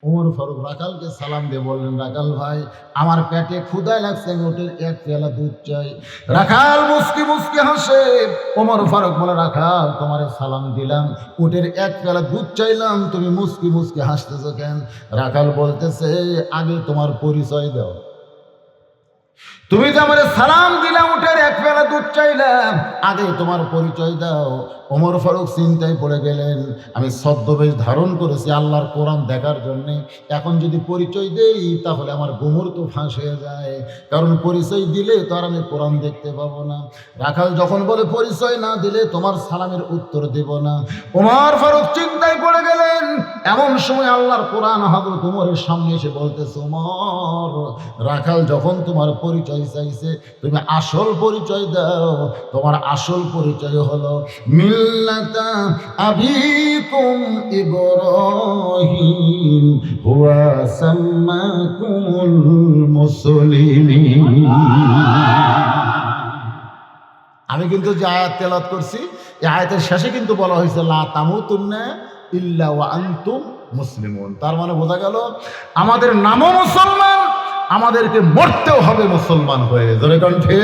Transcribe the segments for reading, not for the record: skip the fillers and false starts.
ওমর ফারুক রাখালকে সালাম দিয়ে বললেন, রাখাল ভাই, আমার পেটে ক্ষুধায় লাগছে, আমি ওটের এক পেয়ালা দুধ চাই। রাখাল মুস্কি মুস্কি হাসে। ওমর ফারুক বলে, রাখাল, তোমারে সালাম দিলাম, ওটের এক পেয়ালা দুধ চাইলাম, তুমি মুস্কি মুস্কি হাসতেছো কেন? রাখাল বলতেছে, আগে তোমার পরিচয় দাও। তুমি যে আমার সালাম দিলাম, উঠের এক বেলা দুধ চাইলাম, আগে তোমার পরিচয় দাও। ওমর ফারুক চিন্তায় পড়ে গেলেন, আমি ছদ্মবেশ ধারণ করেছি আল্লাহর কোরআন দেখার জন্যে, এখন যদি পরিচয় দেই তাহলে আমার গোমর তো ফাঁস হয়ে যায়, কারণ পরিচয় দিলে তো আর আমি কোরআন দেখতে পাবো না। রাখাল যখন বলে, পরিচয় না দিলে তোমার সালামের উত্তর দেব না, ওমর ফারুক চিন্তায় পড়ে গেলেন। এমন সময় আল্লাহর কোরআন হযরত ওমরের সামনে এসে বলতেছে, ওমর, রাখাল যখন তোমার পরিচয় চাইছে, তুমি আসল পরিচয় দাও। তোমার আসল পরিচয় হলো মিল্লাতা আবিকুম ইব্রাহিম হুয়া সাম্মাকুমুল মুসলিমিন। আমি কিন্তু যে আয়াত তেলাওয়াত করছি, এই আয়াতের শেষে কিন্তু বলা হয়েছে লা তামুতুন্না ইল্লা ওয়া আনতুম মুসলিমুন। তার মানে বোঝা গেল আমাদের নামও মুসলমান, আমাদেরকে মরতেও হবে মুসলমান হয়ে। জোরে কণ্ঠে।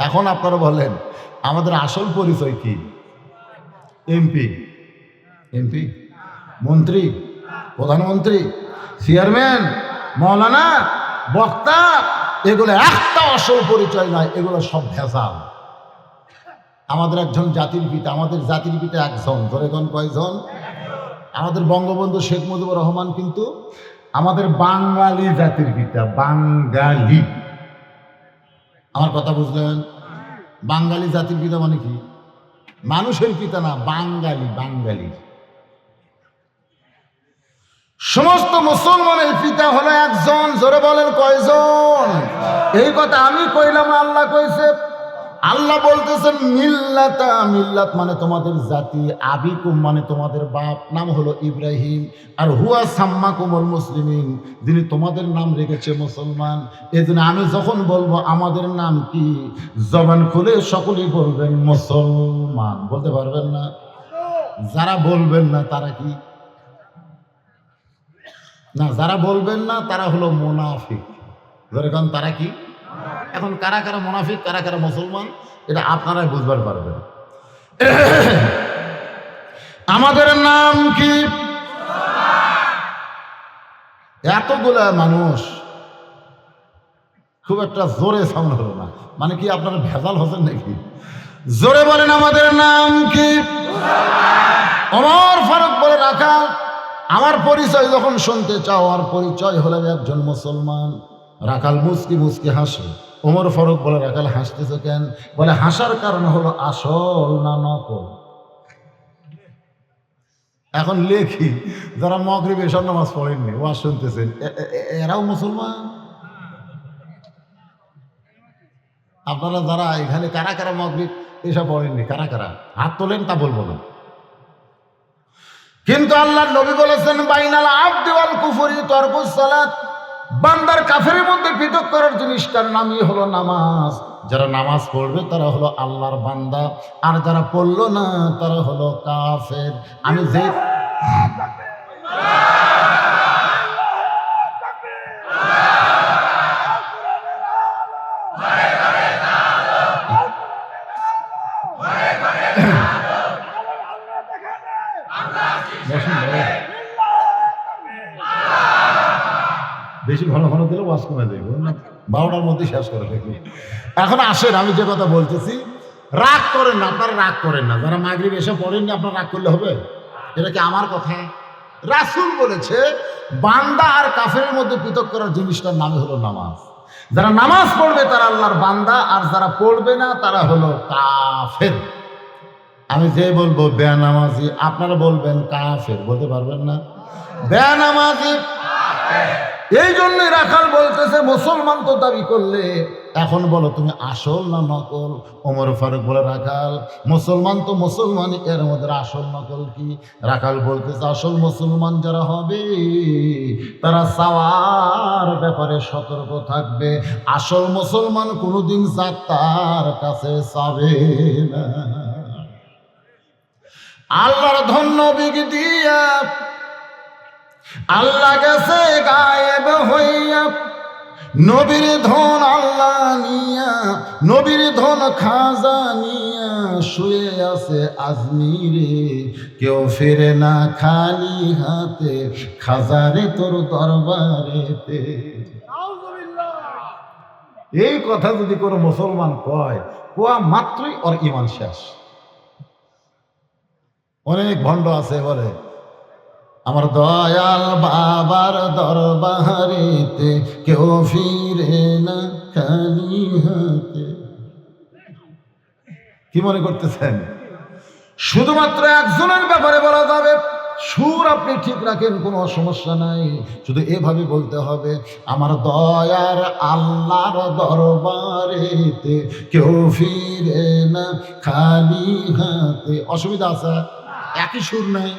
এখন আপনারা বলেন, আমাদের আসল পরিচয় কি? এমপি, এমপি, মন্ত্রী, প্রধানমন্ত্রী, চেয়ারম্যান, মৌলানা, বক্তা, এগুলো একটা আসল পরিচয় নয়, এগুলো সব ভেজাল। আমাদের একজন জাতির পিতা, আমাদের জাতির পিতা একজন। জোরে কোন কয়জন? আমাদের বঙ্গবন্ধু শেখ মুজিবুর রহমান কিন্তু আমাদের বাঙালি জাতির পিতা, বাঙালি। আমার কথা বুঝলেন? বাঙালি জাতির পিতা মানে কি? মানুষের পিতা না, বাঙালি, বাঙালি। সমস্ত মুসলমানের পিতা হলো একজন। জোরে বলেন কয়জন? এই কথা আমি কইলাম, আল্লাহ কইছে। আল্লাহ বলতেছেন মিল্লাতা, মিল্লাত মানে তোমাদের জাতি, আবিকুম মানে তোমাদের বাপ নাম হলো ইব্রাহিম, আর হুয়া সাম্মাকুমুল মুসলিমিন, যিনি তোমাদের নাম রেখেছে মুসলমান। এই জন্য আমি যখন বলবো আমাদের নাম কি, জবান খুলে সকলেই বলবেন মুসলমান। বলতে পারবেন না? যারা বলবেন না তারা কি না, যারা বলবেন না তারা হলো মুনাফিক। যেরকম তারা কি? এখন কারা কারা মুনাফিক, কারা কারা মুসলমান, এটা আপনারাই বুঝবার পারবেন। আমাদের নাম কি? এতগুলা মানুষ, খুব একটা জোরে সাউন্ড হলো না, মানে কি আপনারা ভেজাল হচ্ছেন নাকি? জোরে বলেন, আমাদের নাম কি? ওমর ফারুক বলে, রাখাল, আমার পরিচয় যখন শুনতে চাও, আর পরিচয় হলো একজন মুসলমান। রাখাল মুস্কি মুস্কি হাসে। ওমর ফারুক বলে, রাখাল হাসতেছে কেন? বলে, হাসার কারণ হলো আসল না নকল। এখন লেখি, যারা মাগরিব এশার নামাজ পড়েননি, ওয়াজ শুনতেছেন, এরাও মুসলমান? আপনারা যারা এখানে কারা কারা মাগরিব এশা পড়েননি, কারা কারা হাত তোলেন, তা বলবো না। কিন্তু আল্লাহর নবী বলেছেন, বাইনাল আবদি ওয়াল কুফরি তারকুস সালাত, বান্দার কাফেরের মধ্যে পৃথক করার জিনিসটার নামই হলো নামাজ। যারা নামাজ পড়বে তারা হলো আল্লাহর বান্দা, আর যারা পড়লো না তারা হলো কাফের। আমি যে বেশি ঘন ঘন দিলে ওয়াজ কমে দেবো না, 12টার মধ্যে শেষ করে দেখি। এখন আসেন, আমি যে কথা বলতেছি, রাগ করেন না, আপনারা রাগ করেন না। যারা মাগরিব এসে পড়েননি, আপনারা রাগ করলে হবে? এটা কি আমার কথা? রাসূল বলেছে, বান্দা আর কাফেরের মধ্যে পৃথক করার জিনিসটার নামই হলো নামাজ। যারা নামাজ পড়বে তারা আল্লাহর বান্দা, আর যারা পড়বে না তারা হলো কাফের। আমি যে বলবো বেনামাজি, আপনারা বলবেন কাফের, বলতে পারবেন না? বেনামাজি। এই জন্যই রাখাল বলতেছে, মুসলমান তো দাবি করলে, এখন বলো তুমি আসল না নকল? ওমর ফারুক বলে, রাখাল, মুসলমান তো মুসলমান, এর মধ্যে আসল নকল কি? রাখাল বলতেছে, আসল মুসলমান যারা হবে তারা চাওয়ার ব্যাপারে সতর্ক থাকবে। আসল মুসলমান কোনোদিন তার কাছে চাবে না। আল্লাহর ধন্য বিগ দিয়া আল্লাহ গেছে গায়েব হইয়া, নবীর ধন আল্লাহ নিয়া, নবীর ধন খাজা নিয়া শুয়ে আছে আজমিরে, কেউ ফিরে না খালি হাতে, খাজারে তোর দরবারেতে। এই কথা যদি কোনো মুসলমান কয়, কোয়া মাত্রই ওর ঈমান শেষ। অনেক ভণ্ড আছে বলে আমার দয়াল বাবার দরবারেতে কেউ ফিরে না খালি হাতে। কি মনে করতেছেন শুধুমাত্র একজনের ব্যাপারে বলা যাবে? সুর আপনি ঠিক রাখেন, কোনো সমস্যা নাই, শুধু এভাবে বলতে হবে আমার দয়ার আল্লাহর দরবারেতে কেউ ফিরে না খালি হাতে। অসুবিধা আছে? একই সুর নাই।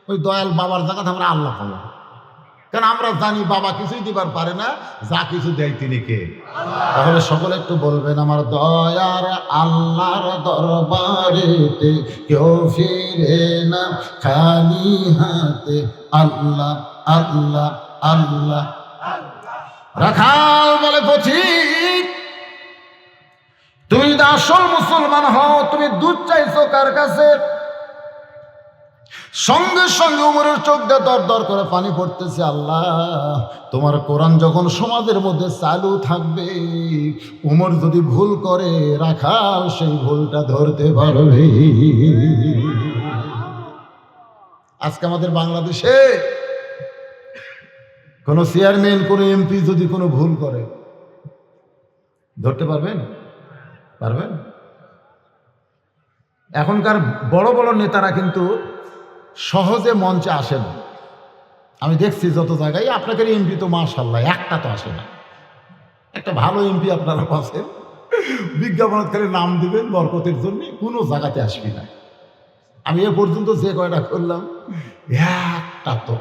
ওই দয়াল বাবার জায়গাতে আমরা আল্লাহ পাবো, কারণ আমরা জানি বাবা কিছুই দিবার পারে না, যা কিছু দেয় তিনি কে? তাহলে সকলে একটু বলবেন আমার দয়ার আল্লাহর দরবারেতে কেউ ফিরে না খালি হাতে, আল্লাহ আল্লাহ আল্লাহ। রাখাল বলে পথিক, তুমি যদি আসল মুসলমান হও, তুমি দুধ চাইছো কার কাছে? সঙ্গে সঙ্গে উমরের চোখ দিয়ে দর দর করে পানি পড়তেছে। আল্লাহ, তোমার কোরআন যখন সমাজের মধ্যে চালু থাকবে, উমর যদি ভুল করে রাখাল সেই ভুলটা ধরতে পারবে। আজকে আমাদের বাংলাদেশে কোন চেয়ারম্যান, কোন এমপি যদি কোনো ভুল করে, ধরতে পারবেন? পারবেন? এখনকার বড় বড় নেতারা কিন্তু সহজে মঞ্চে আসে না। আমি দেখছি যত জায়গায়। আপনাকে এমপি তো মাশাআল্লাহ একটা তো আসে না। একটা ভালো এমপি আপনারা পাচ্ছেন, বিজ্ঞাপনের খালি নাম দিবেন বরকতের জন্য, কোনো জায়গাতে আসবি না। আমি এ পর্যন্ত যে কয়টা করলাম, একটা তো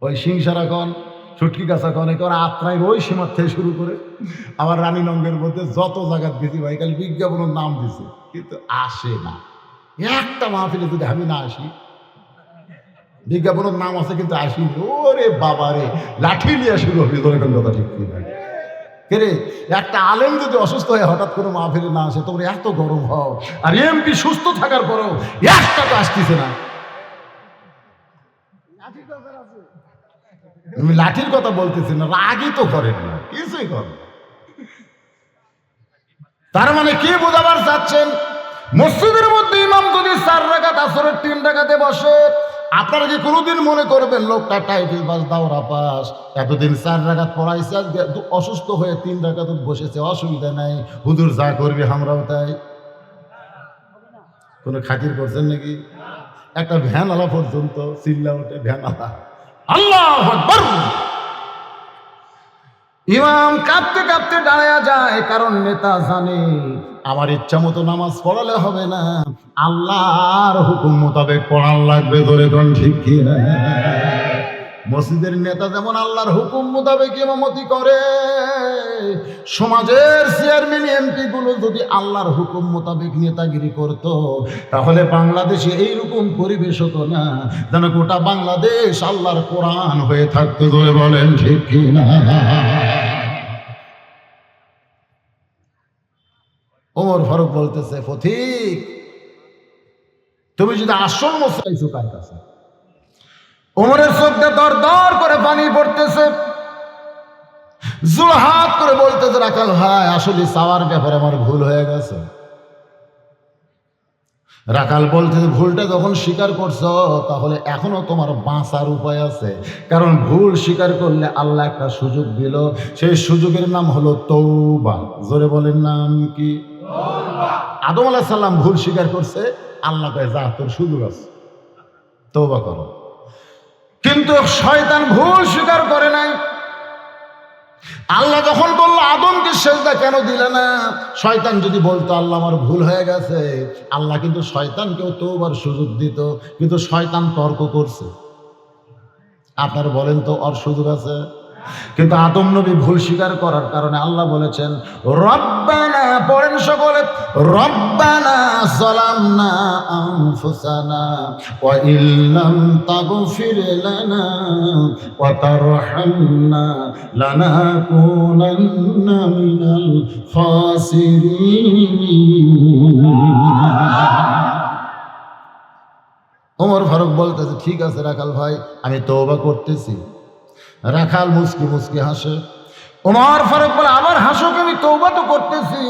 ওই সিংসারা কন, ছুটকি গাছা কন, একেবারে আত্রাই ওই সীমার থেকে শুরু করে আমার রানীনগরের মধ্যে যত জায়গায় দিছি ভাই, খালি বিজ্ঞাপনের নাম দিছে, কিন্তু আসে না। একটা মাহফিলে যদি আমি না আসি, বিজ্ঞাপনের নাম আছে কিন্তু আসিনি, ওরে বাবা রে, লাঠি নিয়ে শুরু হবে। কথা ঠিক কে রে? একটা আলেম যদি অসুস্থ হয়ে হঠাৎ করে মাহফিলে না আসে, তোমরা এত গরম হও, আর এমপি সুস্থ থাকার পরেও একটা তো আসতেছে না। আমি লাঠির কথা বলতেছি না, রাগই তো করেন না, কিছুই করেন। তার মানে কি বোঝাবার চাচ্ছেন? মসজিদের মধ্যে ইমাম যদি 4 রাকাত, আসরের 3 রাকাতে বসে, আপনারা কি কোনোদিন মনে করবেন লোকটা টাইটেল পাস, দাওরা পাস, এতদিন 4 রাকাত পড়াইছে, অসুস্থ হয়ে 3 রাকাত বসেছে, অসুবিধা নাই, হুজুর যা করবে আমরাও তাই? কোনো খাতির করছেন নাকি? একটা ভ্যানওয়ালা পর্যন্ত চিল্লা ওঠে, ভ্যানওয়ালা আল্লাহু আকবার, ইমাম কাঁপতে কাঁপতে দাঁড়ায়া যায়, কারণ নেতা জানে আমার ইচ্ছা মতো নামাজ পড়ালে হবে না, আল্লাহর হুকুম মোতাবেক পড়ান লাগবে। ধরে কোন ঠিক কি না? মসজিদের নেতা যেমন আল্লাহর হুকুম মোতাবেক ইমামতি করে, সমাজের চেয়ারম্যান এমপি গুলো যদি আল্লাহর হুকুম মোতাবেক নেতাগিরি করত, তাহলে বাংলাদেশে এইরকম পরিবেশ হতো না, যেন গোটা বাংলাদেশ আল্লাহর কোরআন হয়ে থাকতো। ধরে বলেন ঠিক কি না? ওমর ফারুক বলতেছে, পথিক, তুমি যদি আসল মশাইছো কার কাছে? ওমরের চোখে দর দর করে পানি পড়তেছে, জোড়হাত করে বলতেছে, রাখাল ভাই, আসলে চাওয়ার ব্যাপারে আমার ভুল হয়ে গেছে। রাখাল বলতেছে, ভুলটা যখন স্বীকার করছো, তাহলে এখনো তোমার বাঁচার উপায় আছে, কারণ ভুল স্বীকার করলে আল্লাহ একটা সুযোগ দিল, সেই সুযোগের নাম হলো তওবা। জোরে বলেন, নাম কি? আদম আলাইহিস সালাম ভুল স্বীকার করছে, আল্লাহ কয় যা, তোর সুযোগ আছে, তওবা করো। কিন্তু শয়তান ভুল স্বীকার করে নাই। আল্লাহ যখন বলল আদমকে সেজদা কেন দিলে না, শয়তান যদি বলতো আল্লাহ আমার ভুল হয়ে গেছে, আল্লাহ কিন্তু শয়তানকেও তওবার সুযোগ দিত, কিন্তু শয়তান তর্ক করছে। আপনারা বলেন তো, ওর সুযোগ আছে? কিন্তু আদম নবী ভুল স্বীকার করার কারণে আল্লাহ বলেছেন রব্বানা, পড়েন সকলে, রব্বানা যালামনা আনফুসানা ওয়া ইল্লাম তাগফির লানা ওয়া তারহামনা লানাকুনান্না মিনাল খাসিরিন। ওমর ফারুক বলতেছে ঠিক আছে রাখাল ভাই, আমি তওবা করতেছি। রাখাল মুস্কি মুস্কি হাসে। ওমর ফারুক বলে আবার হাসো, আমি তওবা তো করতেছি।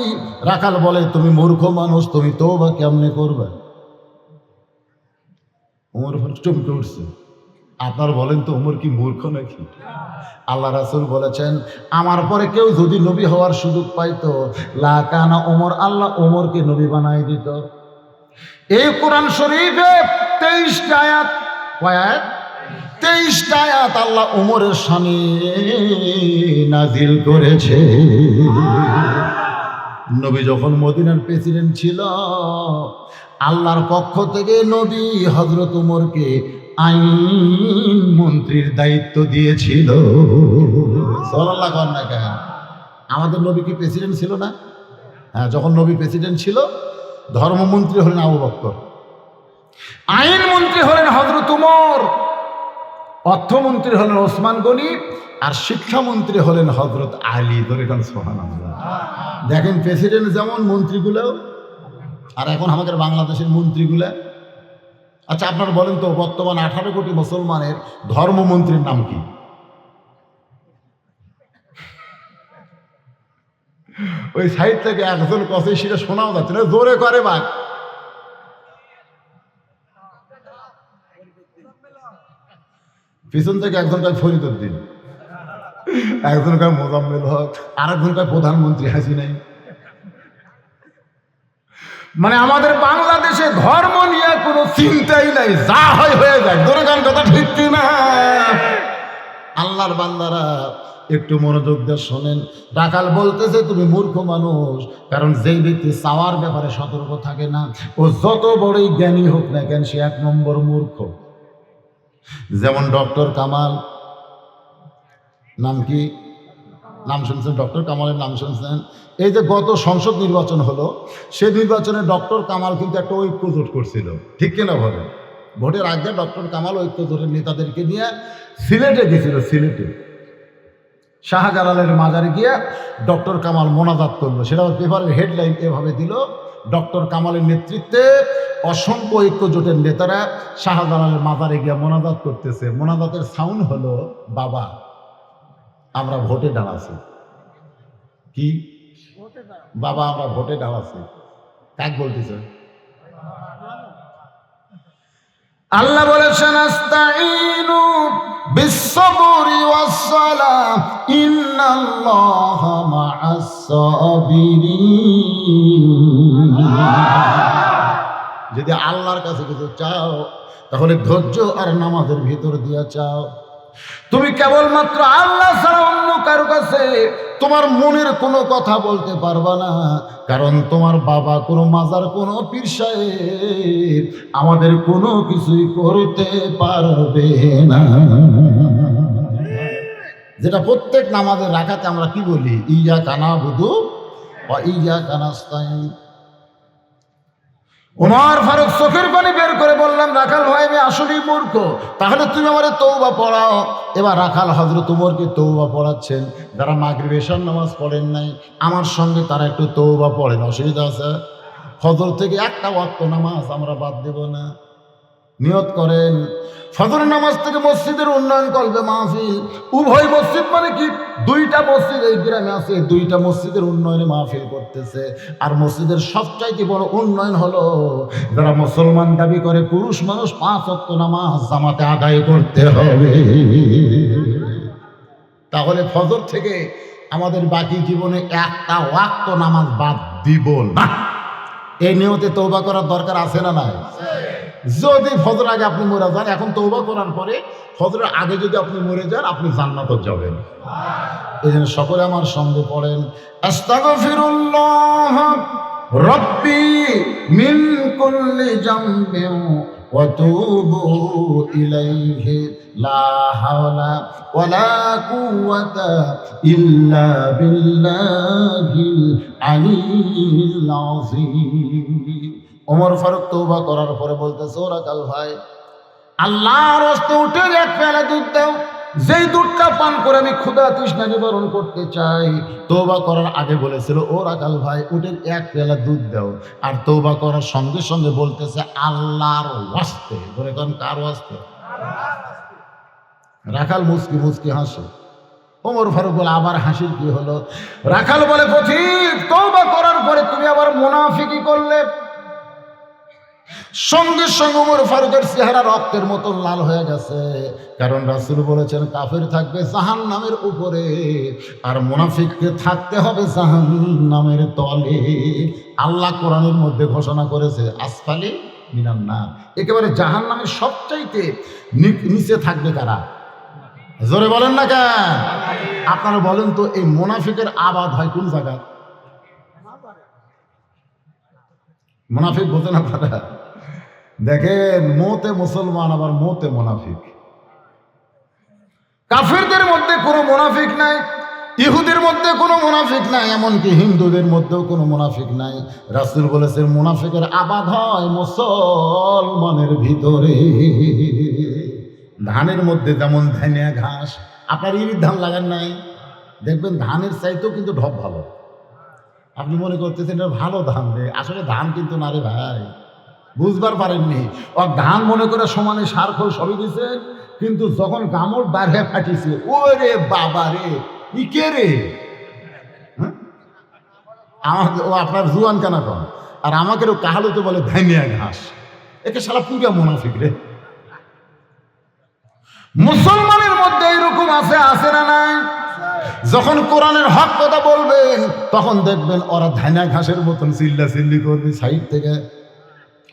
রাখাল বলে তুমি মূর্খ মানুষ, তুমি তওবা কেমনে করবে? ওমর ফারুক চমকে উঠছে। আপনার বলেন তো ওমর কি মূর্খ নাকি? আল্লাহ রাসূল বলেছেন আমার পরে কেউ যদি নবী হওয়ার সুযোগ পাইতো লা কানা ওমর, আল্লাহ ওমরকে নবী বানাই দিত। এই কোরআন শরীফে 23টা আয়াত, কয় আয়াত? 23টা আয়াত আল্লাহ ওমরের শানে নাজিল করেছে। নবী যখন মদিনার প্রেসিডেন্ট ছিল, আল্লাহর পক্ষ থেকে নবী হযরত ওমরকে আইন মন্ত্রীর দায়িত্ব দিয়েছিল। সুবহানাল্লাহ কর না কেন? আমাদের নবী কি প্রেসিডেন্ট ছিল না? হ্যাঁ, যখন নবী প্রেসিডেন্ট ছিল ধর্মমন্ত্রী হলেন আবু বকর, আইন মন্ত্রী হলেন হযরত ওমর, অর্থমন্ত্রী হলেন ওসমান গনি, আর শিক্ষামন্ত্রী হলেন হযরত আলী। ধরে গান সুবহানাল্লাহ। দেখেন প্রেসিডেন্ট যেমন, মন্ত্রীগুলো আর এখন আমাদের বাংলাদেশের মন্ত্রীগুলা। আচ্ছা আপনারা বলেন তো বর্তমান 18 কোটি মুসলমানের ধর্মমন্ত্রীর নাম কি? ওই সাইড থেকে একজন কথা সেটা শোনাও যাচ্ছে না, জোরে করে বাঘ। পিছন থেকে একজন কয় ফরিদউদ্দিন, একজন কয় মোজাম্মেল হক, আর একজন কয় প্রধানমন্ত্রী হাসিনাই। মানে আমাদের বাংলাদেশে ধর্ম নিয়ে কোনো চিন্তাই নাই, যা হয় হয়ে যায়। জোরে গান কথা ঠিক কিনা? আল্লাহর বান্দারা একটু মনোযোগ দিয়ে শোনেন। রাখাল বলতেছে তুমি মূর্খ মানুষ, কারণ যেই ব্যক্তি চাওয়ার ব্যাপারে সতর্ক থাকে না, ও যত বড়ই জ্ঞানী হোক না কেন সে 1 নম্বর মূর্খ। যেমন ডক্টর কামাল, নাম কি? নাম শুনছেন? ডক্টর কামালের নাম শুনছেন? এই যে গত সংসদ নির্বাচন হলো, সেই নির্বাচনে ডক্টর কামাল কিন্তু একটা ঐক্য জোট করছিল, ঠিক কিনা বলে? ভোটের আগে ডক্টর কামাল ঐক্য জোটের নেতাদেরকে নিয়ে সিলেটে গেছিল। সিলেটে শাহজালালের মাজারে গিয়ে ডক্টর কামাল মোনাজাত করলো। সেটা পেপারের হেডলাইন এভাবে দিল, ডক্টর কামালের নেতৃত্বে অসংখ্য ঐক্য জোটের নেতারা শাহজালালের মাজারে গিয়ে মোনাজাত করতেছে। মোনাজাতের সাউন্ড হলো বাবা আমরা ভোটে দাঁড়াচ্ছি। কি বাবা আমরা ভোটে দাঁড়াচ্ছি? কাক বলতেছে? আল্লাহ বলেছেন আস্তাইনু বিসসবরি ওয়াসসালাহ ইন্নাল্লাহা মাআস সাবিরিন। যদি আল্লাহর কাছে কিছু চাও তাহলে ধৈর্য আর নামাজের ভিতর দিয়া চাও। তুমি কেবলমাত্র আল্লাহ ছাড়া অন্য কারো কাছে তোমার মনের কোনো কথা বলতে পারবা না, কারণ তোমার বাবা, কোনো মাজার, কোনো পীর সাহেব আমাদের কোনো কিছুই করতে পারবে না। যেটা প্রত্যেক নামাজের রাকাতে আমরা কি বলি? ইয়্যাকা না'বুদু ওয়া ইয়্যাকা নাস্তাইন। ওমর ফারুক চোখের পানি বের করে বললাম রাখাল ভাই আমি আসলেই মূর্খ, তাহলে তুমি আমারে তওবা পড়াও। এবার রাখাল হযরত ওমরকে তওবা পড়াচ্ছেন। যারা মাগরিব এশার নামাজ পড়েন নাই আমার সঙ্গে তারা একটু তওবা পড়েন, অসুবিধা আছে? ফজর থেকে একটা ওয়াক্ত নামাজ আমরা বাদ দেব না। নিয়ত করেন ফজর নামাজ থেকে মসজিদের উন্নয়ন করবে মাহফিল। উভয় মসজিদ মানে কি? 2টা মসজিদ এই গ্রামে আছে, 2টা মসজিদের উন্নয়নে মাহফিল করতেছে। আর মসজিদের সবচাইতে বড় উন্নয়ন হলো যারা মুসলমান দাবি করে পুরুষ মানুষ 5 ওয়াক্ত নামাজ জামাতে আদায় করতে হবে। তাহলে ফজর থেকে আমাদের বাকি জীবনে একটা ওয়াক্ত নামাজ বাদ দিব না। এই নিয়তে তওবা করার দরকার আছে না নাই? যদি ফজর আগে আপনি মরে যান, এখন তওবা করার পরে ফজরের আগে যদি আপনি মরে যান আপনি জান্নাতে যাবেন। এই জন্য সকলে আমার সঙ্গে পড়েন আস্তাগফিরুল্লাহ রাব্বি মিন কুল্লি জামবিন وتوبوا إليه لا حول ولا قوة إلا بالله العلي العظيم ওমর ফারুক তওবা করার পরে বলতেছে, ও রাখাল ভাই, আল্লাহর রাস্তায় উঠে এক পেয়ালা দুধ দাও, যেই দুধটা পান করে আমি ক্ষুধা তৃষ্ণা নিবারণ করতে চাই। তওবা করার আগে বলেছিল, ও রাখাল ভাই, উঠে এক পেয়ালা দুধ দাও। আর তওবা করার সঙ্গে সঙ্গে বলতেছে আল্লাহর ওয়াস্তে। ধরে কোন কার ওয়াস্তে? রাখাল মুস্কি মুস্কি হাসে। ওমর ফারুক বলে, আবার হাসির কি হলো? রাখাল বলে, পথিক, তওবা করার পরে তুমি আবার মুনাফিকি করলে। সঙ্গে সঙ্গে ওমর ফারুকের চেহারা রক্তের মতো লাল হয়ে গেছে, কারণ রাসূল বলেছেন কাফের থাকবে জাহান্নামের উপরে আর মুনাফিককে থাকতে হবে জাহান্নামের তলে। আল্লাহ কোরআনের মধ্যে ঘোষণা করেছে আসফালি মিনান নার, একেবারে জাহান্নামের সবচাইতে নিচে থাকবে কারা? জোরে বলেন না কেন? আপনারা বলেন তো, এই মুনাফিকের আবাদ হয় কোন জায়গায়? মুনাফিক বোঝেন আপনারা? দেখেন, মোতে মুসলমান আবার মোতে মুনাফিক। কাফেরদের মধ্যে কোনো মুনাফিক নাই, ইহুদের মধ্যে কোনো মুনাফিক নাই, এমনকি হিন্দুদের মধ্যেও কোনো মুনাফিক নাই। রাসূল বলেছেন মুনাফিকের আবাদ হয় মুসলমানের ভিতরে। ধানের মধ্যে যেমন ধানিয়া ঘাস, আপনার ইরির ধান লাগান নাই, দেখবেন ধানের চাইতেও কিন্তু ঢপ ভালো। আপনি মনে করতেছেন এটা ভালো ধান রে, আসলে ধান কিন্তু না রে ভাই, বুঝবার পারেননি। ও ধান মনে করে সমানে সার খোল সবই দিয়েছেন, কিন্তু যখন গামর বাড়ে ফাটিছে, ওরে বাবা রে, ই কে রে? ও আপনার জুয়ান কেনা কন, আর আমাকে কাহালুতে বলে ধানিয়া ঘাস। একে শালা পুরা মুনাফিক রে। মুসলমানের মধ্যে এরকম আছে না নাই? যখন কোরআনের হক কথা বলবেন তখন দেখবেন ওরা ধানিয়া ঘাসের মতন চিল্লা চিল্লি করবে সাইড থেকে।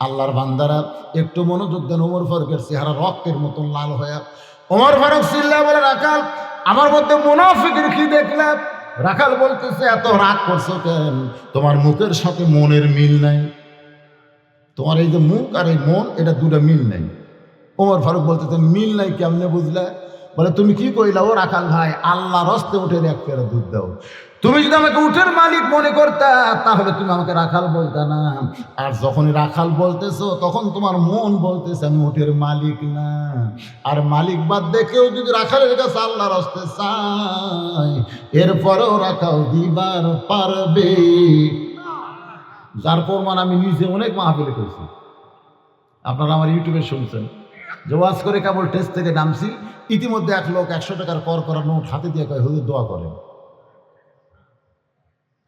আল্লাহর বান্দারা একটু মনোযোগ দেন। ওমর ফারুকের চেহারা রক্তের মতন লাল হয়ে। ওমর ফারুক চিল্লা বলে, রাখাল, আমার মধ্যে মুনাফিকের কি দেখলাম? রাখাল বলতেছে, এত রাগ করছো কেন? তোমার মুখের সাথে মনের মিল নাই। তোমার এই যে মুখ আর এই মন, এটা দুটা মিল নাই। ওমর ফারুক বলতেছে, মিল নাই কেমনে বুঝলে? বলে, তুমি কি কইলা? ও রাখাল ভাই, আল্লাহর রাস্তায় উঠে এক পেয়ালা দুধ দাও। তুমি যদি আমাকে উঠের মালিক মনে করতা তাহলে তুমি আমাকে রাখাল বলতা না। আর যখনই রাখাল বলতেছো তখন তোমার মন বলতেছে আমি উঠের মালিক না। আর মালিক বাদ দেখেও যদি রাখালের কাছে আল্লাহর রাস্তায় চাই, এরপরেও রাখাল দিবার পারবে। যার প্রমাণ আমি নিজে অনেক মাহফিলে করছি, আপনারা আমার ইউটিউবে শুনছেন। যে ওয়াজ করে কেবল টেস্ট থেকে নামছি, ইতিমধ্যে এক লোক 100 টাকার কর করা নোট হাতে দিয়ে কয়, হুজুর দোয়া করেন,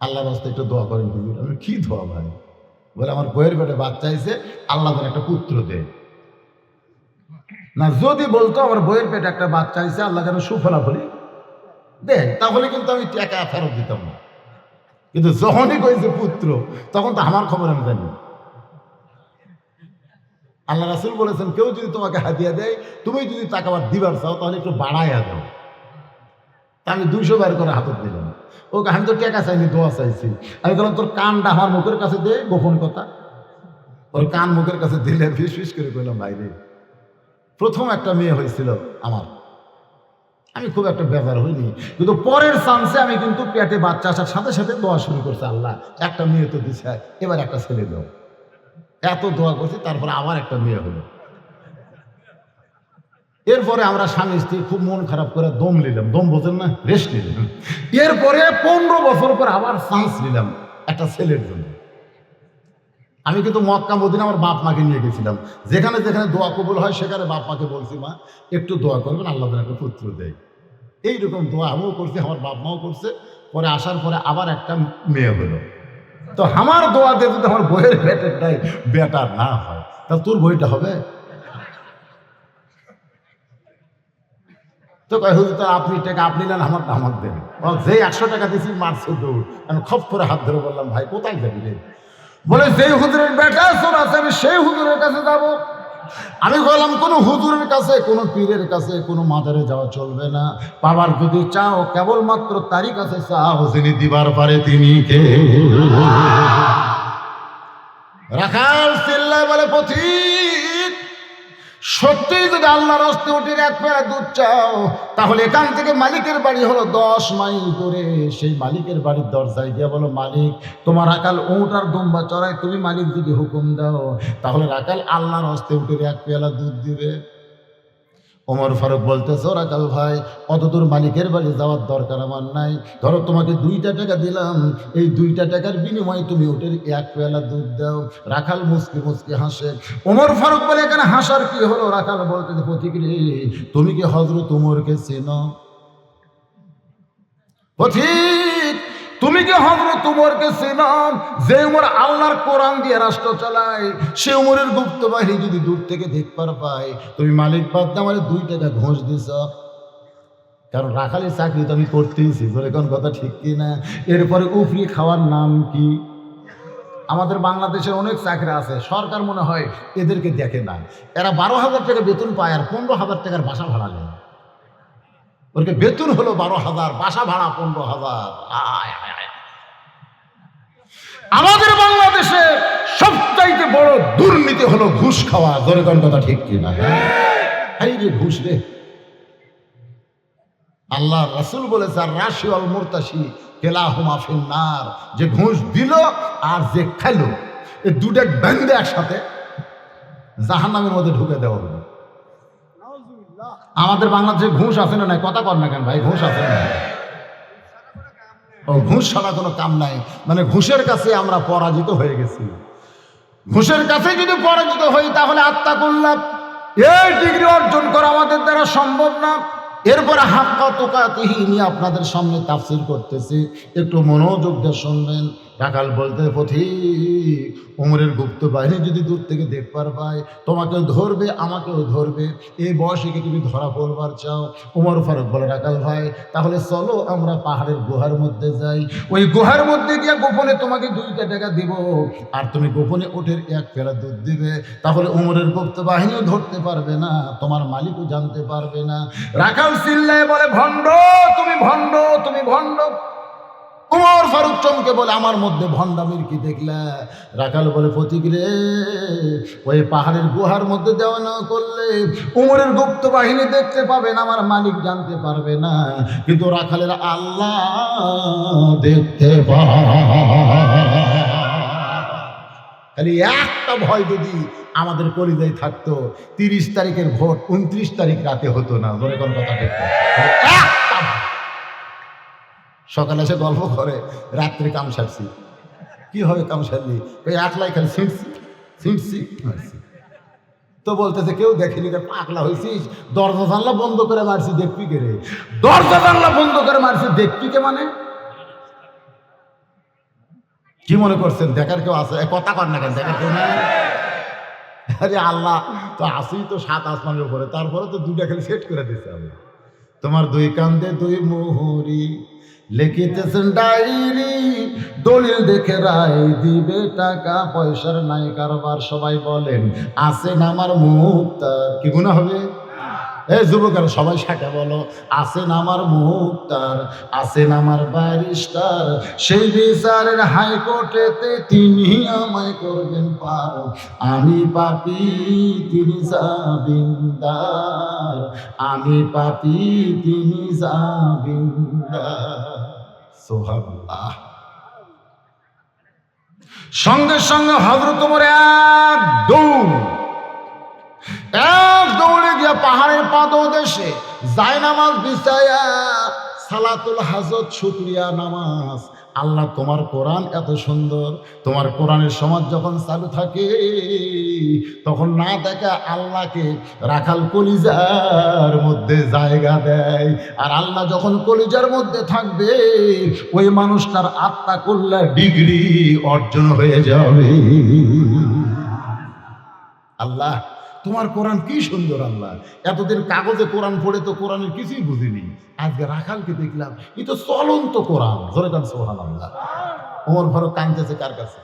আল্লাহর রাস্তায় একটু দোয়া করেন হুজুর। আমি কি দোয়া ভাই? বলে, আমার বইয়ের পেটে বাচ্চা হয়েছে, আল্লাহ যেন একটা পুত্র দেয়। না, যদি বলতো আমার বইয়ের পেটে একটা বাচ্চা হয়েছে, আল্লাহ যেন সুফলাফলি দেয়, তাহলে কিন্তু আমি টাকা ফেরত দিতাম না। কিন্তু যখনই কইছে পুত্র, তখন তো আমার খবর আমি জানি। আল্লাহ রাসূল বলেছেন, কেউ যদি তোমাকে হাদিয়া দেয়, তুমি যদি টাকা আবার দিবার চাও তাহলে একটু বাড়াইয়া দাও। তা আমি 200 বার করে হাতত দিলাম। ওকে, আমি তো টাকা চাইনি, দোয়া চাইছি। আমি বললাম, তোর কানটা আমার মুখের কাছে দে, গোপন কথা। ওর কান মুখের কাছে দিলে ফিস ফিস করে কইলাম, ভাইরে, প্রথম একটা মেয়ে হয়েছিল আমার, আমি খুব একটা বেজার হইনি, কিন্তু পরের চান্সে আমি কিন্তু পেটে বাচ্চা আসার সাথে সাথে দোয়া শুরু করছে, আল্লাহ একটা মেয়ে তো দিছে, এবার একটা ছেলে দাও। এত দোয়া করছি, তারপরে আবার একটা মেয়ে হলো। এরপরে আমরা স্বামী স্ত্রী খুব মন খারাপ করে দম নিলাম, দম বোঝেন না, রেস্ট নিলাম। এরপরে 15 বছর পর আবার চান্স নিলাম একটা ছেলের জন্য। আমি কিন্তু মক্কা মদিনা আমার বাপ মাকে নিয়ে গেছিলাম, যেখানে যেখানে দোয়া কবুল হয় সেখানে বাপ মাকে বলছি, মা একটু দোয়া করবেন, আল্লাহ যেন একটা পুত্র দেয়। এইরকম দোয়া আমিও করছি, আমার বাপ মাও করছে। পরে আসার পরে আবার একটা মেয়ে হলো। তো আমার দোয়া দিয়ে যদি আমার বইয়ের পেটেরটাই বেটা না হয়, তা তোর বইটা হবে? তো কয়, হুজুর তো আপনি টাকা আপনি নেন, আমারটা আমার দেন। যেই 100 টাকা দিয়েছি মারছে দৌড়। আমি খপ করে হাত ধরে বললাম, ভাই কোথায় যাবি রে? বলে, যেই হুজুরের বেটা শোন আছে আমি সেই হুজুরের কাছে যাব। আমি বললাম, কোনো হুজুরের কাছে, কোনো পীরের কাছে, কোনো মাজারে যাওয়া চলবে না। বাবার যদি চাও কেবলমাত্র তারই কাছে চাও, যিনি দিবার পারে তিনি কে? রাখাল চিল্লায় বলে, পথিক সত্যিই যদি আল্লাহর হস্তে উটের এক পেয়ালা দুধ চাও, তাহলে এখান থেকে মালিকের বাড়ি হলো 10 মাইল দূরে। সেই মালিকের বাড়ির দরজায় গিয়ে বলো, মালিক তোমার রাখাল উট আর দুম্বা চড়ায়, তুমি মালিক যদি হুকুম দাও তাহলে রাখাল আল্লাহর হস্তে উটের এক পেয়ালা দুধ দিবে। ওমর ফারুক বলতেছে, রাখাল ভাই অত দূর মালিকের বাড়ি যাওয়ার দরকার আমার নাই। ধরো তোমাকে 2টা টাকা দিলাম, এই 2টা টাকার বিনিময়ে তুমি উটের এক পেয়ালা দুধ দাও। রাখাল মুচকি মুচকি হাসে। ওমর ফারুক বলে, এখানে হাসার কি হলো? রাখাল বলতেছে, পথিক রে, তুমি কি হযরত উমরকে চেনো? পথিক, তুমি কি হযরত উমরকে চেনো? যে উমর আল্লাহর কোরআন দিয়ে রাষ্ট্র চালায়, সে উমরের গুপ্ত বাহিনী যদি দূর থেকে দেখবার পায়, তুমি মালিক বাদ দিয়ে আমার 2 টাকা ঘুষ দিছ। কারণ রাখালের চাকরি তো আমি করতেইছি, কোন কথা ঠিক কি না? এরপরে উফরি খাওয়ার নাম কি? আমাদের বাংলাদেশের অনেক চাকরি আছে, সরকার মনে হয় এদেরকে দেখে না। এরা 12,000 টাকা বেতন পায় আর 15,000 টাকার বাসা ভাড়া নেয়। ওকে বেতন হলো 12,000, বাসা ভাড়া 15,000। আমাদের বাংলাদেশে সবচাইতে বড় দুর্নীতি হলো ঘুষ খাওয়া। জোরে কোন কথা ঠিক কিনা? এই যে ঘুষ রে, আল্লাহ রাসূল বলেছে, আর রাশি আল মুরতাশি কেলাহুমা ফিন্নার। যে ঘুষ দিল আর যে খাইলো, এই দুটো বান্দে একসাথে জাহান্নামের মধ্যে ঢুকে দেওয়া হবে। আমাদের বাংলাদেশে ঘুষ আছে না নাই? কথা কর না কেন ভাই? ঘুষ আছে না? ও, ঘুষ ছাড়া কোনো কাম নাই। মানে ঘুষের কাছে আমরা পরাজিত হয়ে গেছি। ঘুষের কাছে যদি পরাজিত হই তাহলে আত্মাকুল্লাহ, এই ডিগ্রি অর্জন করা আমাদের দ্বারা সম্ভব না। এরপরে হাক্কা তুকাতিহি নিয়ে আপনাদের সামনে তাফসীর করতেছি, একটু মনোযোগ দিয়ে শুনবেন। রাখাল বলতে, পথিক, উমরের গুপ্ত বাহিনী যদি দূর থেকে দেখবার পায়, তোমাকেও ধরবে আমাকেও ধরবে। এই বয়সে কি তুমি ধরা পড়বার চাও? উমর ফারুক বলে, রাখাল ভাই তাহলে চলো আমরা পাহাড়ের গুহার মধ্যে যাই। ওই গুহার মধ্যে গিয়ে গোপনে তোমাকে 2টা টাকা দিব, আর তুমি গোপনে ওটের এক পেয়ালা দুধ দিবে। তাহলে উমরের গুপ্ত বাহিনীও ধরতে পারবে না, তোমার মালিকও জানতে পারবে না। রাখাল চিল্লায় বলে, ভণ্ড, তুমি ভণ্ড, তুমি ভণ্ড। উমর ফারুক চমকে বলে, আমার মধ্যে ভণ্ডামির কি দেখলা? রাখাল বলে, পথিক রে, ওই পাহাড়ের গুহার মধ্যে দেওয়া না করলে উমরের গুপ্ত বাহিনী দেখতে পাবে না, আমার মালিক জানতে পারবে না, কিন্তু রাখালের আল্লাহ দেখতে পায়। খালি একটা ভয় যদি আমাদের কলিজায় থাকতো, 30 তারিখের ভোট 29 তারিখ রাতে হতো না। ধরে কোন কথা দেখতে একটা সকালে এসে গল্প করে, রাত্রে কাম সারছি। কি হবে কাম সারলি? ওই একলাই খালি ছিঁড়ছি। তো বলতেছে, কেউ দেখেনি, পাগলা হয়েছিস? দরজা জানলা বন্ধ করে মারছি, দেখবি কে রে? দরজা জানলা বন্ধ করে মারছি, দেখবি কে মানে? কি মনে করছেন দেখার কেউ আছে? কথা কর না কেন? দেখার কেউ না? আরে আল্লাহ তো আসেই তো 7 আসমানের উপরে, তারপরে তো 2টা খালি সেট করে দিচ্ছে। আল্লাহ তোমার 2 কান্দে 2 মোহরি, লিখিতেছেন ডায়েরি, দলিল দেখে রায় দিবে, টাকা পয়সার নাই কারবার। সবাই বলেন, আছেন আমার মুক্তার। কি গুনাহ হবে? এই যুবকেরা সবাই সাথে বলো, আছেন আমার মুক্তার, আছেন আমার ব্যারিস্টার, সেই বিচারের হাইকোর্টেতে তিনি আমায় করবেন পার। আমি পাপী, তিনি জামিনদার, আমি পাপী, তিনি জামিনদার। সুবহানাল্লাহ। সঙ্গে সঙ্গে হযরত ওমর এক দৌড়ে গিয়া পাহাড়ের পাদদেশে জায়নামাজ বিছায়া সালাতুল হাজত, শুকরিয়া নামাজ। আল্লাহ তোমার কোরআন এত সুন্দর, তোমার কোরআনের সমাজ যখন চালু থাকে তখন না দেখা আল্লাহকে রাখাল কলিজার মধ্যে জায়গা দেয়। আর আল্লাহ যখন কলিজার মধ্যে থাকবে, ওই মানুষটার আত্মা কল্যাণ ডিগ্রি অর্জন হয়ে যাবে। আল্লাহ তোমার কোরআন কি সুন্দর। আল্লাহ এতদিন কাগজে কোরআন পড়ে তো কোরআনের কিছুই বুঝিনি, আজকে রাখালকে দেখলাম, এ তো চলন্ত কোরআন। ধরে কান সুবহানাল্লাহ। ওমর ফারুক কাঁদতেছে কার কাছে?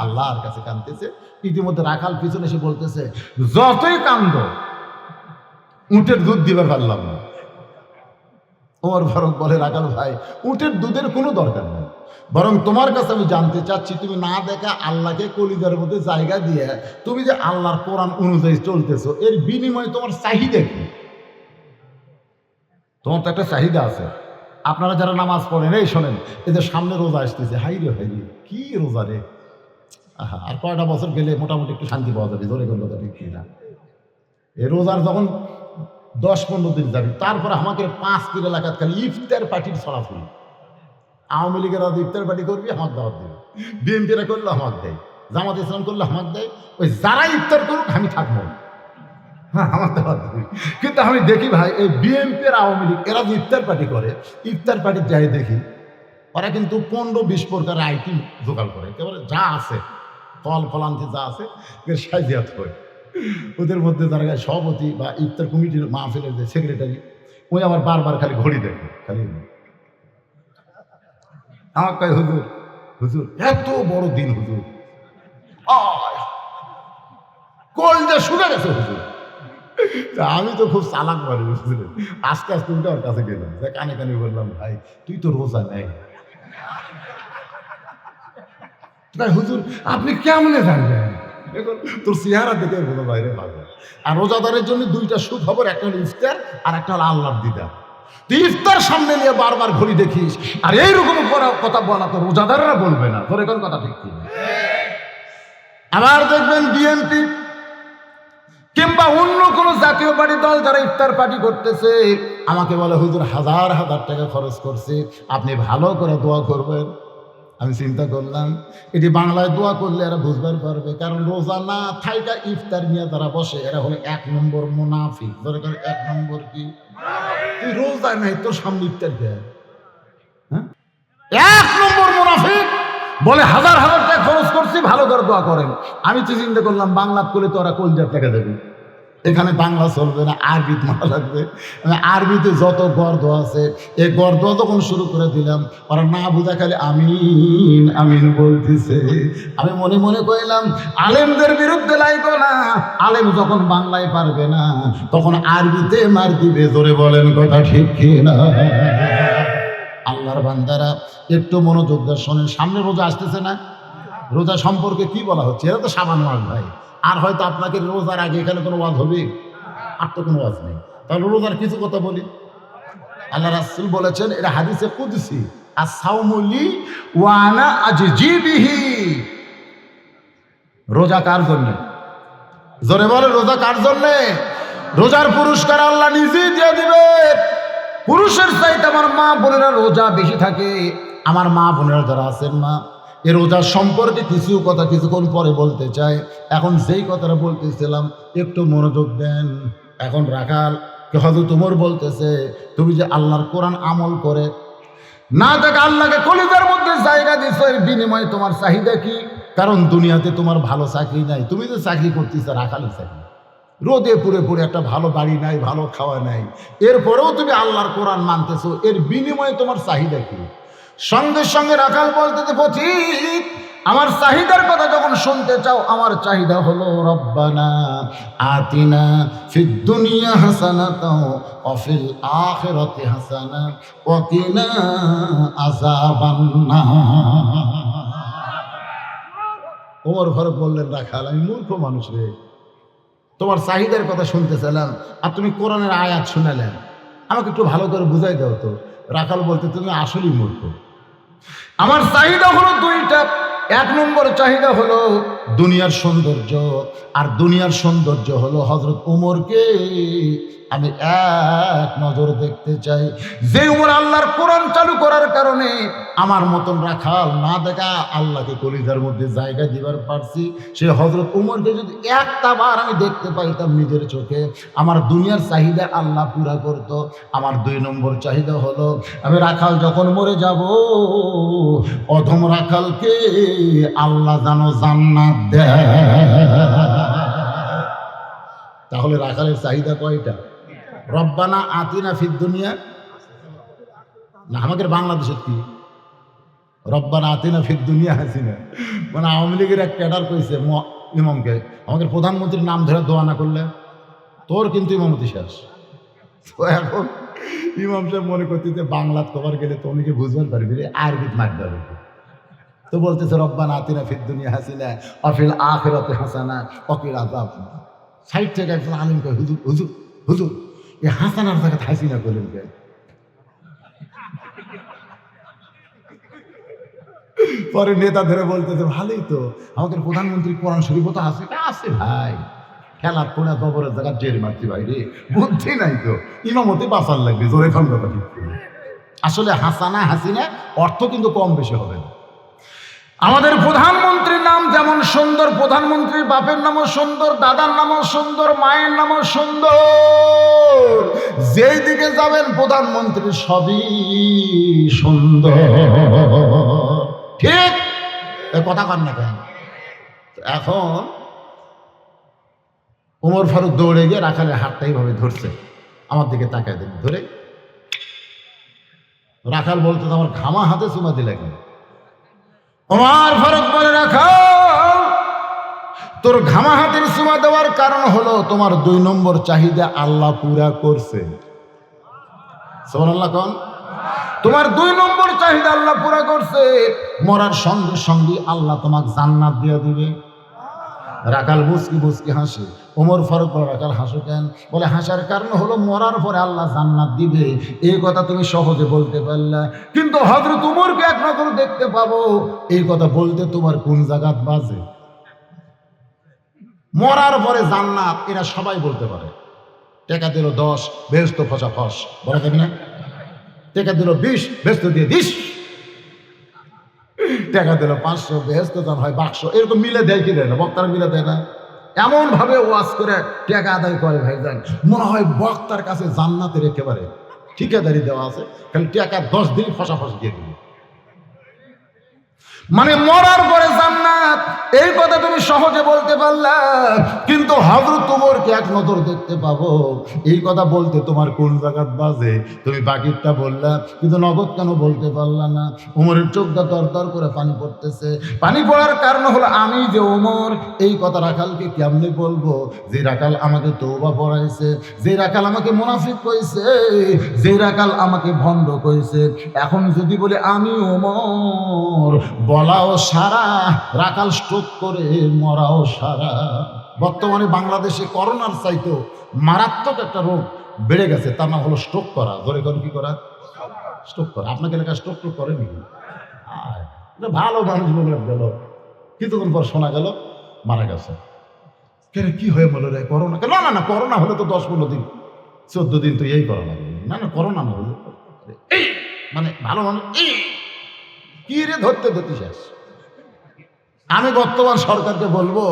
আল্লাহর কাছে কাঁদতেছে। ইতিমধ্যে রাখাল পিছনে এসে বলতেছে, যতই কান্দ উটের দুধ দিবার পারলাম না। ওমর ফারুক বলে, রাখাল ভাই উটের দুধের কোনো দরকার নেই, বরং তোমার কাছে আমি জানতে চাচ্ছি, তুমি না দেখা আল্লাহকে কলিজার মধ্যে জায়গা দিয়ে তুমি যে আল্লাহর কোরআন অনুযায়ী চলতেছো, এর বিনিময়ে তোমার চাহিদা কি? তোমার তো একটা চাহিদা আছে। আপনারা যারা নামাজ পড়েন, এই শোনেন, এদের সামনে রোজা আসতেছে, হাইরে হাইরে কি রোজা রে, আহা, আর কয়টা বছর গেলে মোটামুটি একটু শান্তি পাওয়া যাবে, ধরে গেল কথা ঠিক কিনা। এই রোজার যখন 10-15 দিন যাবে, তারপরে আমাকে 5 কিলো এলাকাত খালি ইফতার পার্টির ছড়াছড়ি। আওয়ামী লীগের ইফতার পার্টি করবি, আমাকে দাওয়াত দেবে, বিএনপিরা করলে আমাকে দেয়, জামাত ইসলাম করলে আমাকে দেয়, ওই যারা ইফতার করুক আমি থাকবো, হ্যাঁ আমার দাওয়াত দেবে। কিন্তু আমি দেখি ভাই, এই বিএনপি আর আওয়ামী লীগ এরা যে ইফতার পার্টি করে, ইফতার পার্টির যাই দেখি ওরা কিন্তু 15-20 প্রকার আইটেম জোগাড় করে, একেবারে যা আছে ফল ফলান্তি যা আছে এর সাইজিয়াত হয়। ওদের মধ্যে যারা সভাপতি বা ইফতার কমিটির মাহফিলের যে সেক্রেটারি, ওই আমার বারবার খালি ঘড়ি দেখে, খালি আমার কয়, হুজুর হুজুর এত বড় দিন হুজুর, কল যে শুনে গেছে হুজুর। আমি তো খুব চালাক পারি, বুঝলেন, আস্তে আস্তে উঠে ওর কাছে গেলাম, কানে কানে বললাম, ভাই তুই তো রোজা নেই। হুজুর আপনি কেমনে জানবেন? তোর চেহারা দেখে বলো বাইরে পাবে। আর রোজাদারের জন্য 2টা সুখবর, একটা হলো ইফতার আর একটা হলো আল্লাহর দিদার। তুই ইফতার সামনে নিয়ে বারবার ঘড়ি দেখিস, আর এইরকম কথা বলা তো রোজাদাররা বলবে না, তোর এখন কথা ঠিক কিনা? আবার দেখবেন বিএনপি কিংবা অন্য কোনো জাতীয় পার্টি দল যারা ইফতার পার্টি করতেছে, আমাকে বলে হুজুর হাজার হাজার টাকা খরচ করছে, আপনি ভালো করে দোয়া করবেন। আমি চিন্তা করলাম, এটি বাংলায় দোয়া করলে এরা বুঝবার পারবে, কারণ রোজা না থাইকা ইফতার নিয়ে তারা বসে, এরা হলো 1 নম্বর মুনাফিক। ধরে করে 1 নম্বর কি? তুই রোজা নাই, তোর সামনে ইফতার কে? হ্যাঁ, 1 নম্বর মুনাফিক বলে হাজার হাজার টাকা খরচ করছি, ভালো করে দোয়া করেন। আমি তো চিন্তা করলাম, বাংলা করলে তো ওরা কলজার টাকা দেবে, এখানে বাংলা চলবে না, আরবিতে মারা লাগবে। আরবিতে যত গর্দ আছে, এই গর্দ যখন শুরু করে দিলাম, ওরা না বুঝা খালি আমিন আমিন বলতেছে। আমি মনে মনে কইলাম, আলেমদের বিরুদ্ধে লাইতো না, আলেম যখন বাংলায় পারবে না তখন আরবিতে মার দিবে। জোরে বলেন কথা ঠিক কি না? আল্লাহর বান্দারা একটু মনোযোগ দিয়ে শোনেন, সামনে রোজা আসতেছে না? রোজা সম্পর্কে কি বলা হচ্ছে? এরা তো সাবান ওয়াজ ভাই, আর হয়তো আপনাকে রোজার আগে এখানে কোনো ওয়াজ হবে? আর তো কোনো ওয়াজ নেই। তাহলে রোজার কিছু কথা বলি। আল্লাহ রাসূল বলেছেন, এটা হাদিসে কুদসি, আস-সাওমু লি ওয়া আনা আজজি বিহি। রোজা কার জন্য? জোরে বলে, রোজা কার জন্য? রোজার পুরস্কার আল্লাহ নিজেই দিয়ে দিবে। পুরুষের চাইতে আমার মা বোনেরা রোজা বেশি থাকে। আমার মা বোনেরা যারা আছেন, মা এ রোজার সম্পর্কে কিছু কথা কিছুক্ষণ পরে বলতে চাই। এখন যেই কথাটা বলতেছিলাম একটু মনোযোগ দেন। এখন রাখাল হযরত ওমর বলতেছে, তুমি যে আল্লাহর কোরআন আমল করে না দেখে আল্লাহকে কলিজার মধ্যে জায়গা দিছো, এর বিনিময়ে তোমার চাহিদা কি? কারণ দুনিয়াতে তোমার ভালো চাকরি নাই, তুমি যে চাকরি করতেছো রাখালের চাকরি, রোদে পুড়ে পুড়ে একটা ভালো বাড়ি নাই, ভালো খাওয়া নাই, এরপরেও তুমি আল্লাহর কোরআন মানতেছো, এর বিনিময়ে তোমার চাহিদা কি? সঙ্গে সঙ্গে রাখাল বলতে পথিক, আমার চাহিদার কথা যখন শুনতে চাও, আমার চাহিদা হলো রব্বানা আতিনা ফিদ দুনিয়া হাসানাতাও ওয়া ফিল আখিরাতি হাসানা ওয়া কিনা আযাবান্নার। ওমর ফারুক বললেন, রাখাল আমি মূর্খ মানুষ রে, তোমার চাহিদার কথা শুনতে চাইলাম আর তুমি কোরআনের আয়াত শুনালেন, আমাকে একটু ভালো করে বুঝাই দাও তো। রাখাল বলতে, তুমি আসলেই মূর্খ। আমার চাহিদা হলো 2টা। 1 নম্বর চাহিদা হলো দুনিয়ার সৌন্দর্য, আর দুনিয়ার সৌন্দর্য হলো হযরত ওমরকে আমি এক নজর দেখতে চাই। যে ওমর আল্লাহর কোরআন চালু করার কারণে আমার মতন রাখাল না দেখা আল্লাহকে কলিজার মধ্যে জায়গা দিবার পারছি, সে হযরত ওমরকে যদি একটা বার আমি দেখতে পাইতাম নিজের চোখে, আমার দুনিয়ার চাহিদা আল্লাহ পুরা করত। আমার 2 নম্বর চাহিদা হলো, আমি রাখাল যখন মরে যাব, অধম রাখালকে আল্লাহ যেন জান্নাত দেয়। তাহলে রাখালের চাহিদা কয়টা? রব্বানা আতিনা ফিদ দুনিয়া না, আমাদের বাংলাদেশের কি রব্বানা আতিনা ফিদ দুনিয়া হাসিনা, মানে আওয়ামী লীগের এক ক্যাডার কইছে ইমামকে, আমাদের প্রধানমন্ত্রীর নাম ধরে দোয়া না করলে তোর কিন্তু ইমামতি শেষ। তো এখন ইমাম সাহেব মনে করতেছে বাংলা কবার গেলে তো অনেকে বুঝবার পারবি রে, আরবি মারতে হবে। তো বলতেছে রব্বানা আতিনা ফিদ দুনিয়া হাসিনা ওয়া ফিল আখিরাতি হাসানা ওয়া কিনা আযাবান্নার। সাইড থেকে একজন আলিম কয়, হুজুর হুজুর হুজুর এই হাসানার জায়গায় হাসিনা করলেন কেন? পরে নেতা ধরে বলতেছে ভালোই তো, আমাদের প্রধানমন্ত্রী কোরআন শরীফ তো আছে। আছে ভাই, খেলা কোনা কবরের জায়গা জের মারছি ভাই রে, বুদ্ধি নাই তো, ইমামতি বাঁচার লাগবে, জোরে খান কথা ঠিক। আসলে হাসানা হাসিনা অর্থ কিন্তু কম বেশি হবে না। আমাদের প্রধানমন্ত্রীর নাম যেমন সুন্দর, প্রধানমন্ত্রীর বাপের নামও সুন্দর, দাদার নামও সুন্দর, মায়ের নামও সুন্দর। যেই দিকে যাবেন প্রধানমন্ত্রী সবই সুন্দর, ঠিক কথা কন না কেন? এখন ওমর ফারুক দৌড়ে গিয়ে রাখালের হাতটা এইভাবে ধরছে, আমার দিকে তাকায় দেন ধরে। রাখাল বলতে আমার ঘামা হাতে চুমা দিলে কেন? ওমর ফারুক বলে রাখাল তোর ঘামা হাতের চুমা দেওয়ার কারণ হলো তোমার 2 নম্বর চাহিদা আল্লাহ পুরা করছে। সুবহানাল্লাহ কোন? তোমার 2 নম্বর চাহিদা আল্লাহ পুরা করছে, মরার সঙ্গে সঙ্গে আল্লাহ তোমাকে জান্নাত দিয়ে দিবে। রাখাল বুসকি বুসকি হাসে। ওমর ফারুক বলে রাখাল হাসো কেন? বলে হাসার কারণ হলো মরার পরে আল্লাহ জান্নাত দিবে, এই কথা তুমি সহজে বলতে পারলা, কিন্তু হযরত উমরকে এক নজর দেখতে পাবো, এই কথা বলতে তোমার কোন জায়গাত বাজে? মরার পরে জান্নাত এরা সবাই বলতে পারে। টাকা দিল 10, বেহেশত ফসা ফস, বলা যাবে না? টাকা দিল 20, বেহেশত দিয়ে 20, টাকা দিল 500, বেহেশত দান হয় বাক্স। এরকম মিলে দেয় কি দেয় না? বক্তারা মিলে দেয় না? এমন ভাবে ওয়াজ করে টাকা আদায় করে ভাইজান, মনে হয় বক্তার কাছে জান্নাতের একেবারে ঠিকাদারি দেওয়া আছে, খালি টাকা 10 দিন ফসাফস দিয়ে দিবে। মানে মরার পরে জান্নাত, এই কথা তুমি সহজে বলতে পারলা, কিন্তু হযরত ওমরকে এক নজর দেখতে পাবো, এই কথা বলতে তোমার কোন জায়গাত বাজে? তুমি বাকিটা বললা, কিন্তু নগদ কেন বলতে পারলা না? ওমরের চোখটা দরদর করে পানি পড়তেছে। পানি পড়ার কারণ হলো আমি যে ওমর, এই কথা রাখালকে কেমনে বলবো? যে রাখাল আমাকে তওবা পড়াইছে, যে রাখাল আমাকে মুনাফিক কইছে, যে রাখাল আমাকে ভণ্ড কইছে, এখন যদি বলে আমি ওমর, বলাও সারা, রাখাল স্ট্রোক করে মরাও সারা। বর্তমানে বাংলাদেশে করোনার চাইতে মারাত্মক একটা রোগ বেড়ে গেছে, তার নাম হলো স্ট্রোক করা। ধরে কোন কি করা? স্ট্রোক করা। আপনাকে এলাকা স্ট্রোক করেনি? ভালো মানুষ বলে গেল, কিছুক্ষণ পর শোনা গেল মারা গেছে। কেন কি হয়ে বলো রে? করোনা? না না না, করোনা হলে তো 10-15 দিন 14 দিন তো এই করা লাগবে। না না, করোনা না হলো এই, মানে ভালো মানুষ কি রে ধরতে ধরতে শেষ। আমি বর্তমান সরকারকে বলবো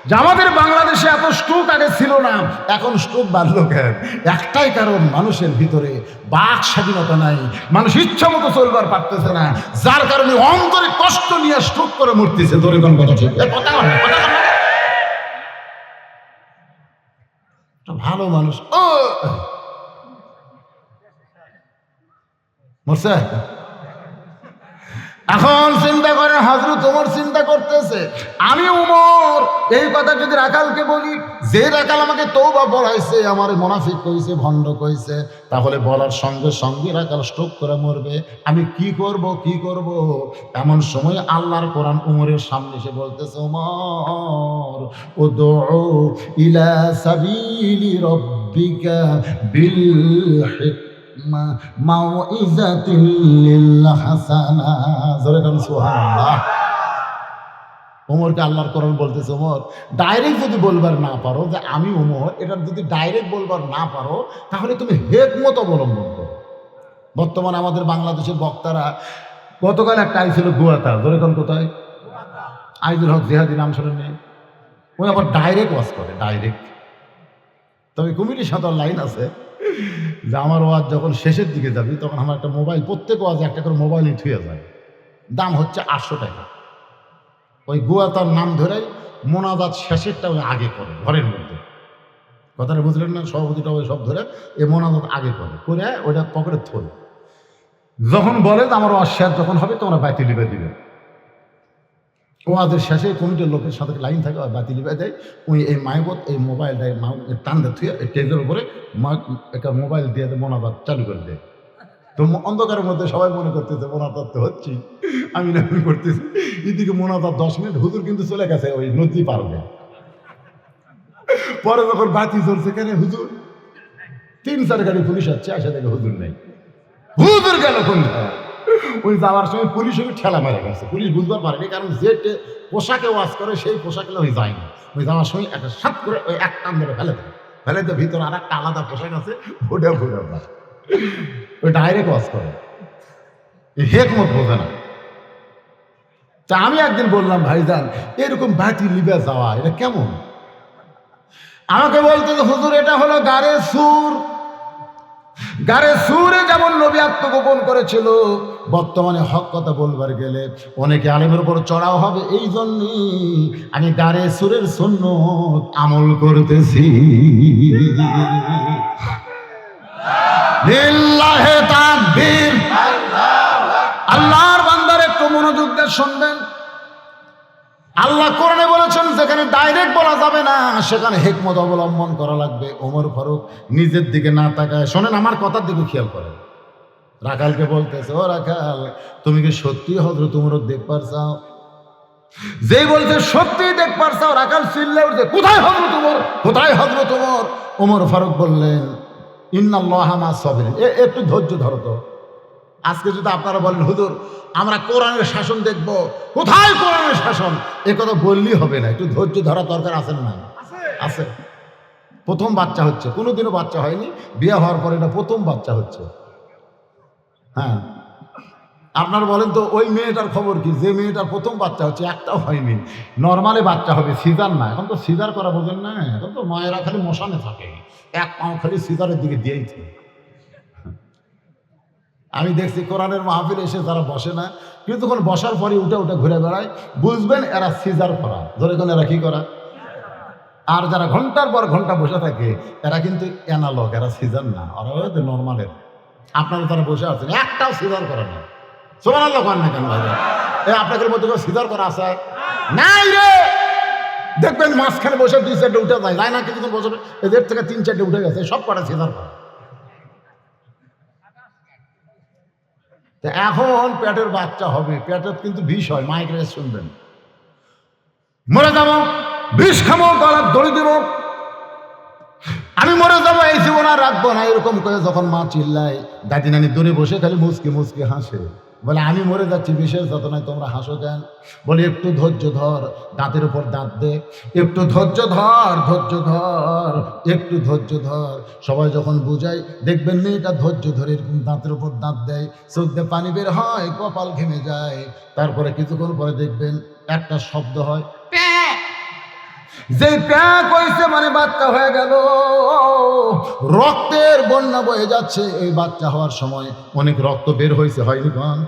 যে আমাদের বাংলাদেশে এত স্ট্রোক আগে ছিল না, এখন স্ট্রোক বাড়লো কেন? একটাই কারণ, মানুষের ভিতরে বাক স্বাধীনতা নাই, মানুষ ইচ্ছা মতো চলবার পারতেছে না, যার কারণে অন্তরে কষ্ট নিয়ে স্ট্রোক করে মরতেছে। ধরে কোন কথা ঠিক? কথা ভালো মানুষ ও মরছে। এখন চিন্তা করে হযরত ওমর চিন্তা করতেছে, আমি ওমর এই কথা যদি রাখালকে বলি, যে রাখাল আমাকে তওবা পড়াইছে, আমার মুনাফিক কইছে, ভণ্ড কইছে, তাহলে বলার সঙ্গে সঙ্গে রাখাল স্ট্রোক করে মরবে। আমি কি করব কি করব? এমন সময় আল্লাহর কোরআন ওমরের সামনে এসে বলতেছে, ওমর উদউ ইলা সাবিলি রাব্বিকা বিল মাউইযাতিল লিল হাসানা। জোরে বলুন সুবহানাল্লাহ। ওমরকে আল্লাহর কোরআন বলতেছে, ওমর ডাইরেক্ট যদি বলবার না পারো যে আমি ওমর, এটা যদি ডাইরেক্ট বলবার না পারো, তাহলে তুমি হিকমত অবলম্বন করো। বর্তমানে আমাদের বাংলাদেশের বক্তারা, গতকাল একটা আইছিল গুয়াতা, জোরে কোন কোথায়? আইজুল হক জিহাদি নাম শুনেন নেই? ওই আবার ডাইরেক্ট ওয়াজ করে, ডাইরেক্ট। তবে কমিটির সাথে লাইন আছে যে আমার ওয়াজ যখন শেষের দিকে যাবি, তখন আমার একটা মোবাইল, প্রত্যেক ওয়াজে একটা করে মোবাইলই থুয়ে যায়, দাম হচ্ছে 800 টাকা। ওই গুয়াতার নাম ধরেই মোনাজাত শেষেরটা ওই আগে করে ঘরের মধ্যে। কথাটা বুঝলেন না? সভাপতিটা ওই সব ধরে এই মোনাজাত আগে করে ওইটা পকেটে থই। যখন বলে যে আমার ওয়াজ শেষ যখন হবে, তোমরা বাতি লিবে দিবে। ওয়াজের শেষে কমিটির লোকের সাথে লাইন থাকে, বাতি লিবে দেয়। ওই এই মাইবত এই মোবাইলটা টান দিয়ে থুয়ে টেজের উপরে একটা মোবাইল দিয়ে মোনাজাত চালু করে দেয়। তো অন্ধকারের মধ্যে সবাই মনে করতেছে মোনাজাত তো হচ্ছি, আমি না করতেছি, এদিকে মোনাজাত 10 মিনিট, হুজুর কিন্তু চলে গেছে ওই নদী পারবে। পরে যখন বাতি চলছে, কেন হুজুর, 3-4 গাড়ি পুলিশ আসছে, আসে দেখে হুজুর নেই। হুজুর গেল কোনটা? ওই যাওয়ার সময় পুলিশ ওকে ঠেলা মেরে গেছে। পুলিশ বুঝবার পারেনি, কারণ যে পোশাকে ওয়াজ করে সেই পোশাকে ওই যায়নি। ওই যাওয়ার সময় একটা সাত করে ওই এক টান ধরে ফেলে দেয়, ফেলে দিয়ে ভিতরে আর একটা আলাদা পোশাক আছে, ওটা ওই ডাইরেক্ট ওয়াজ করে, হেকমত বোঝে না। তা আমি একদিন বললাম, ভাইজান এরকম বাতি লিবে যাওয়া এটা কেমন? আমাকে বলতে, হুজুর এটা হলো গারে সুর। গারে সুরে যেমন নবী আত্মগোপন করেছিল, বর্তমানে হক কথা বলবার গেলে অনেকে আলেমের উপর চড়াও হবে, এই জন্যই আমি গারে সুরের সুন্নত আমল করতেছি। লিল্লাহে তাকবীর। আল্লাহর বান্দার একটু মনোযোগ দিয়ে শুনবেন। আল্লাহ কোরআনে বলেছেন যেখানে ডাইরেক্ট বলা যাবে না সেখানে হিকমত অবলম্বন করা লাগবে। ওমর ফারুক নিজের দিকে না তাকায়, শোনেন আমার কথার দিকে খেয়াল করেন, রাখালকে বলতেছে, ও রাখাল তুমি কি সত্যি হযরত উমরকে দেখবার চাও? যে বলছে সত্যি দেখবার চাও, রাখাল চিল্লে উঠছে, কোথায় হযরত উমর, কোথায় হযরত উমর? ওমর ফারুক বললেন, ইন্নাল্লাহা মা'আস সাবিরিন, একটু ধৈর্য ধরো তো। আজকে যদি আপনারা বলেন হুজুর আমরা কোরআনের শাসন দেখব, কোথায় কোরআনের শাসন, এ কথা বললেই হবে না, একটু ধৈর্য ধরা দরকার আছে না? আছে। প্রথম বাচ্চা হচ্ছে, কোনোদিনও বাচ্চা হয়নি, বিয়ে হওয়ার পর এটা প্রথম বাচ্চা হচ্ছে। হ্যাঁ, আপনারা বলেন তো ওই মেয়েটার খবর কি, যে মেয়েটার প্রথম বাচ্চা হচ্ছে, একটাও হয়নি, নর্মালি বাচ্চা হবে, সিজার না। এখন তো সিজার করা বোঝেন না, এখন তো মায়েরা খালি মশানে থাকে, এক পাও খালি সিজারের দিকে দিয়েই থাকে। আমি দেখছি কোরআনের মাহফিলে এসে যারা বসে না, কিন্তু তখন বসার পরে উঠে উঠে ঘুরে বেড়ায়, বুঝবেন এরা সিজার করা, ধরে কোন এরা কি করা। আর যারা ঘন্টার পর ঘন্টা বসে থাকে এরা কিন্তু অ্যানালগ, এরা সিজার না, ওরা নর্মালের। আপনারা যারা বসে আছেন একটাও সিজার করে না, সুবহানাল্লাহ করেন না কেন ভাই? আপনাদের মধ্যে কেউ সিজার করা আছে নাই রে? দেখবেন মাঝখানে বসে 2-4টে উঠে যায় না, কিছুক্ষণ বসে এদের থেকে 3-4টে উঠে গেছে, সব কটা সিজার করা। এখন পেটের বাচ্চা হবে, পেটের কিন্তু বিষ হয়, মাইগ্রেন শুনবেন, মরে যাবো, বিষ খাবো, গলার দড়ি দেব, আমি মরে যাবো, এই জীবন আর রাখবো না, এরকম করে যখন মা চিল্লায়, দাদি নানি দূরে বসে খালি মুচকি মুচকি হাসে, বলে আমি মরে যাচ্ছি বিশেষ যতনায় তোমরা হাসো কেন? বলে একটু ধৈর্য ধর, দাঁতের উপর দাঁত দে, একটু ধৈর্য ধর, ধৈর্য ধর, একটু ধৈর্য ধর। সবাই যখন বুঝায় দেখবেন মেয়েটা ধৈর্য ধরে এরকম দাঁতের উপর দাঁত দেয়, চোখ দিয়ে পানি বের হয়, কপাল ঘেমে যায়, তারপরে কিছুক্ষণ পরে দেখবেন একটা শব্দ হয়, যে প্যাক হয়েছে মানে বাচ্চা হয়ে গেল, রক্তের বন্যা বয়ে যাচ্ছে। এই বাচ্চা হওয়ার সময় অনেক রক্ত বের হয়েছে, হয়নি গান?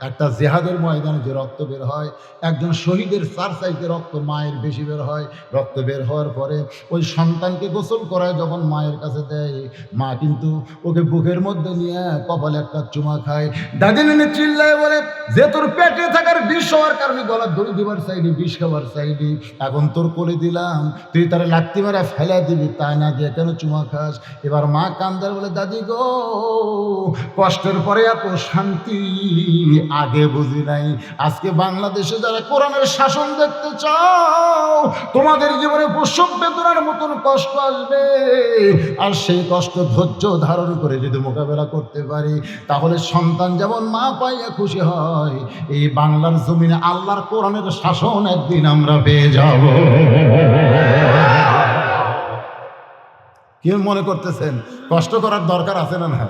একটা জেহাদের ময়দানে যে রক্ত বের হয়, একজন শহীদের 4 চাইতে রক্ত মায়ের বেশি বের হয়। রক্ত বের হওয়ার পরে ওই সন্তানকে গোসল করায় যখন মায়ের কাছে দেয়, মা কিন্তু ওকে বুকের মধ্যে নিয়ে কপালে একটা চুমা খায়। দাদি নানি চিল্লায় বলে, যে তোর পেটে থাকার বিষ হওয়ার কারণে গলা দড়ি দিবার চাইনি, বিষ খাবার চাইনি, এখন তোর কোলে দিলাম, তুই তারা লাত্তি মারা ফেলা দিবি, তাই না দিয়ে কেন চুমা খাস? এবার মা কান্দার বলে, দাদি গো, কষ্টের পরে এত শান্তি আগে বুঝি নাই। আজকে বাংলাদেশে যারা কোরআনের শাসন দেখতে চাও, তোমাদের জীবনে প্রসব বেদনার মতন কষ্ট আসবে, আর সেই কষ্ট ধৈর্য ধারণ করে যদি মোকাবেলা করতে পারি, তাহলে সন্তান যেমন মা পাইয়া খুশি হয়, এই বাংলার জমিনে আল্লাহর কোরআনের শাসন একদিন আমরা পেয়ে যাব। কি মনে করতেছেন কষ্ট করার দরকার আছে না? না,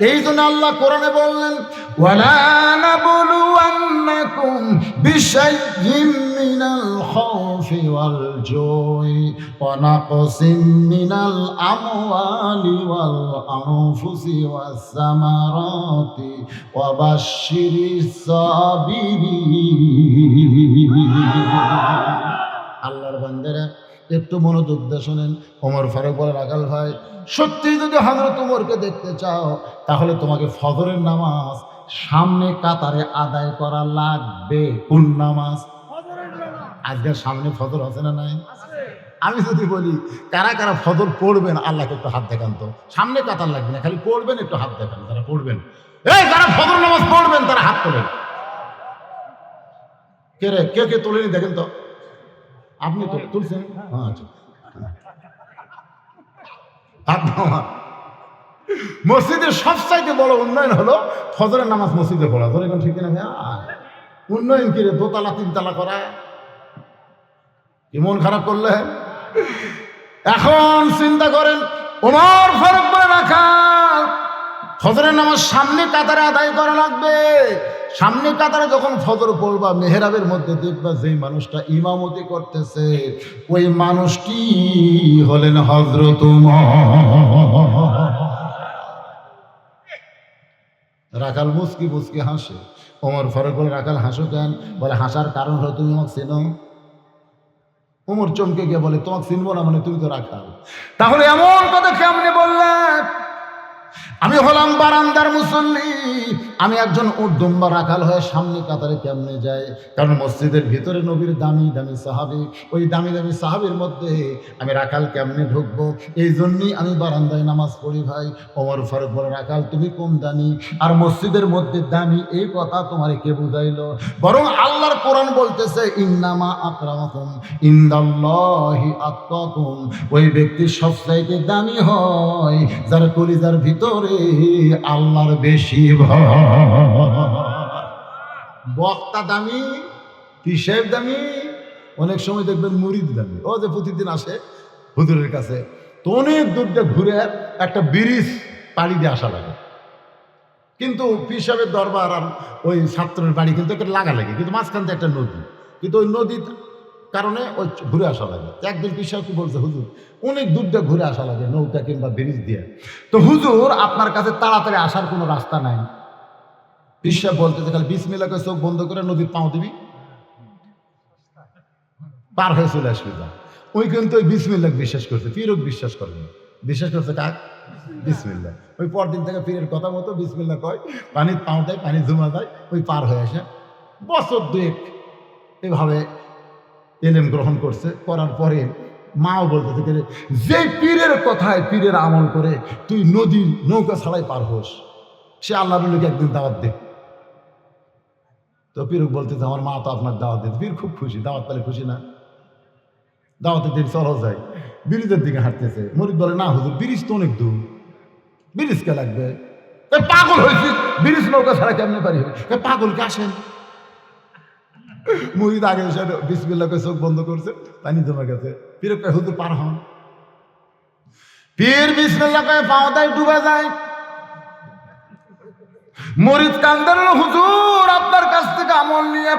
এই জন্য আল্লাহ কোরআনে বললেন, ওয়ালা নাবলুওয়ান্নাকুম বিশাইইম মিনাল খাউফি ওয়াল জুই ওয়া নাকসিম মিনাল আমওয়ালি ওয়াল আনফুসি ওয়াস সামারাতি ওয়া বাশশিরিস সাবিরিন। আল্লাহর বান্দারা একটু মনোযোগ দিয়ে শোনেন। ওমর ফারুক বলে, রাখাল ভাই সত্যি যদি হযরত ওমরকে দেখতে চাও, তাহলে তোমাকে ফজরের নামাজ সামনে কাতারে আদায় করা লাগবে। কোন নামাজ? আজকের সামনে ফজর আছে না নাই? আমি যদি বলি কারা কারা ফজর পড়বেন, আল্লাহকে একটু হাত দেখান তো। সামনে কাতার লাগবে না, খালি পড়বেন, একটু হাত দেখান যারা পড়বেন। এই যারা ফজর নামাজ পড়বেন তারা হাত তোলেন। কে রে, কে কে তোলেনি দেখেন তো। আপনি তো তুলছেন? হ্যাঁ, আচ্ছা, হাত নামা। মসজিদের সবচাইতে বড় উন্নয়ন হলো ফজরের নামাজ মসজিদে পড়া। ধরে এখন ঠিক না? উন্নয়ন কি রে, দোতলা তিনতলা করা? কি মন খারাপ করলে? এখন চিন্তা করেন, ওমর ফারুক বলে রাখা ফজরের নামাজ সামনে কাতারে আদায় করা লাগবে। সামনে কাতারে যখন ফজর পড়বা, মেহরাবের মধ্যে দেখবা যেই মানুষটা ইমামতি করতেছে ওই মানুষটি হলেন হযরত ওমর। রাখাল মুস্কি মুস্কি হাসে। ওমর ফারুক বলে, রাখাল হাসো কেন? বলে, হাসার কারণ হলো তুমি আমাকে চেনো। ওমর চমকে গিয়ে বলে, তোমাকে চিনবো না মানে? তুমি তো রাখাল। তাহলে এমন কথা কেমনে বললেন? আমি হলাম বারান্দার মুসল্লি, আমি একজন উর্দুম্বা রাখাল হয়ে সামনে কাতারে কেমনে যায়? কারণ মসজিদের ভিতরে নবীর দামি দামি সাহাবী, ওই দামি দামি সাহাবীর মধ্যে আমি রাখাল কেমনে ঢুকবো? এই জন্যই আমি বারান্দায় নামাজ পড়ি ভাই। ওমর ফারুক বলে, রাখাল তুমি কম দামি আর মসজিদের মধ্যে দামি, এই কথা তোমারে কে বুঝাইলো? বরং আল্লাহর কোরআন বলতেছে, ইন্নামা আকরামাকুম ইনদাল্লাহি আতকাকুম। ওই ব্যক্তি সবচাইতে দামি হয় যার কলিজার ভিতরে আল্লাহর বেশি ভয়। বক্তা দামি, পিসাব দামি, অনেক সময় দেখবেন মুরিদ দামি। ও যে প্রতিদিন আসে হুজুরের কাছে, তো অনেক দূর দিয়ে ঘুরে একটা ব্রিজ পাড়ি দিয়ে আসা লাগে। কিন্তু পিসাবের দরবার আর ওই ছাত্রের বাড়ি কিন্তু একটা লাগালাগি, কিন্তু মাঝখান থেকে একটা নদী, কিন্তু ওই নদীর কারণে ওই ঘুরে আসা লাগে। একদিন পিসাব কি বলছে, হুজুর অনেক দূর দিয়ে ঘুরে আসা লাগে নৌকা কিংবা ব্রিজ দিয়ে, তো হুজুর আপনার কাছে তাড়াতাড়ি আসার কোনো রাস্তা নাই। পিসাব বলতেছে, খালি বিসমিল্লাহ করে চোখ বন্ধ করে নদীর পাও দিবি, পার হয়ে চলে আসবি। ওই কিন্তু ওই বিসমিল্লাহ বিশ্বাস করছে, পীরও বিশ্বাস করেনি। বিশ্বাস করছে কাক? বিসমিল্লাহ। ওই পরদিন থেকে পীরের কথা মতো বিসমিল্লাহ কয়, পানির পাও দেয়, পানি জমা যায়, ওই পার হয়ে আসে। বছর দুয়েক এভাবে এলেম গ্রহণ করছে। করার পরে মাও বলতে থেকে, যে পীরের কথায় পীরের আমল করে তুই নদীর নৌকা ছাড়াই পার হোস, সে আল্লাহ বললে একদিন দাওয়াত দে। তো পীরক বলতেছে, আমার মা তো আপনার দাওয়াত দিতে। পীর খুব খুশি, দাওয়াত পেলে খুশি না? দাওয়াতের দিন চলো যায়, ব্রিজের দিকে হাঁটতেছে। মরিদ বলে, না হুজুর ব্রিজ তো অনেক দূর, ব্রিজ কে লাগবে? পাগল হয়েছিস, ব্রিজ নৌকা ছাড়া কেমনে পারি? পাগলকে আসেন। মুরিদ আগে এসে বিসমিল্লাহ করে চোখ বন্ধ করছে, পানি জমা গেছে। পীরক কয়, হুজুর পার হন। পীর বিসমিল্লাহ করে পাও দেয়, ডুবে যায়। মুরিদ কান্দার, হুজুর আপনার কাছ থেকে আমল নিয়ে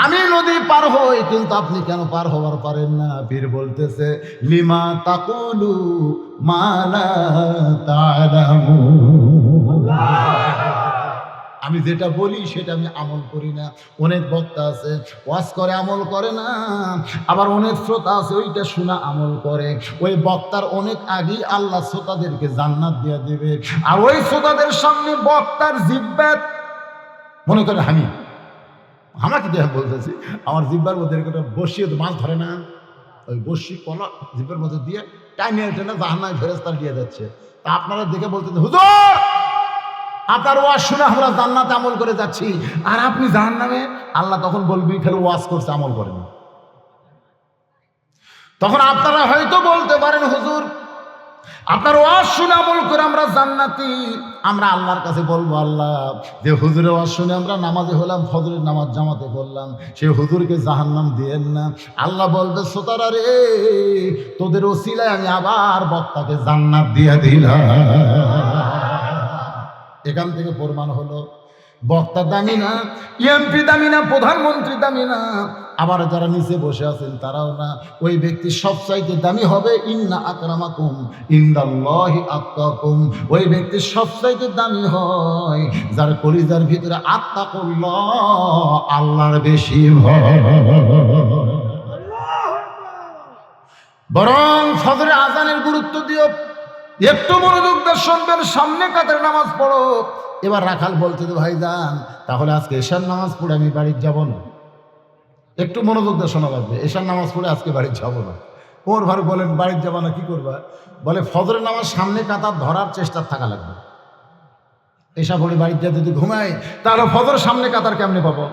আমি নদী পার হই, কিন্তু আপনি কেন পার হবার পারেন না? পীর বলতেছে, লিমা তাকুলু মা লা তা'লামুন। আমি যেটা বলি সেটা আমি আমল করি না। অনেক বক্তা আছে ওয়াজ করে আমল করে না, আবার অনেক শ্রোতা আছে ওইটা শোনা আমল করে। ওই বক্তার অনেক আগেই আল্লাহ শ্রোতাদেরকে জান্নাত দিয়ে দেবে, আর ওই শ্রোতাদের সামনে বক্তার জিহ্বাত, মনে করে আমি আমাকে দেখ বলতেছি, আমার জিহ্বার মধ্যে একটা বসিয়ে মাছ ধরে না, ওই বসি কলা জিহ্বার মধ্যে দিয়ে টাইমে টেনে জাহান্নামে ফেরেশতা দিয়ে যাচ্ছে। তা আপনারা দেখে বলতেছেন, হুজুর আপনার ওয়াজ শুনে আমরা জান্নাতে আমল করে যাচ্ছি, আর আপনি জাহান্নামে। আল্লাহ তখন বলবি, খালি ওয়াজ করছে আমল করেন। তখন আপনারা হয়তো বলতে পারেন, হুজুর আপনার ওয়াজ শুনে আমল করে আমরা জান্নাতি। আমরা আল্লাহর কাছে বলবো, আল্লাহ যে হুজুরের ওয়াজ শুনে আমরা নামাজে হলাম, ফজরের নামাজ জামাতে পড়লাম, সে হুজুরকে জাহান্নাম দিয়েন না। আল্লাহ বলবে, শ্রোতারা রে, তোদের ওসিলায় আমি আবার বক্তাকে জান্নাত দিয়ে দিলাম। এখান থেকে প্রমাণ হলো বক্তা দামি না, এমপি দামি না, প্রধানমন্ত্রী দামি না, আবার যারা নিচে বসে আছেন তারাও না। ওই ব্যক্তি সবচাইতে দামি হবে, ইন্না আকরামাকুম ইনদাল্লাহি আতকাকুম। ওই ব্যক্তি সবচাইতে দামি হয় যার কলিজার ভিতরে আত্তাকুল্লাহ, আল্লাহর বেশি ভয়। বরং ফজরের আজানের গুরুত্ব দিও, একটু মনোযোগ দিয়ে শুনবেন। সামনে কাতারে নামাজ পড়ো। এবার রাখাল বলতে, ভাইজান তাহলে আজকে এশার নামাজ পড়ে আমি বাড়ি যাব না। একটু মনোযোগ দিয়ে শোনা লাগবে, এশার নামাজ পড়ে আজকে বাড়ি যাব না। ওমর ফারুক বলেন বাড়ির যাবা না, কি করবা? বলে ফজরের নামাজ সামনে কাতার ধরার চেষ্টা থাকা লাগবে। এসা পড়ে বাড়িতে যদি ঘুমাই তাহলে ফজর সামনে কাতার কেমনে পাবো?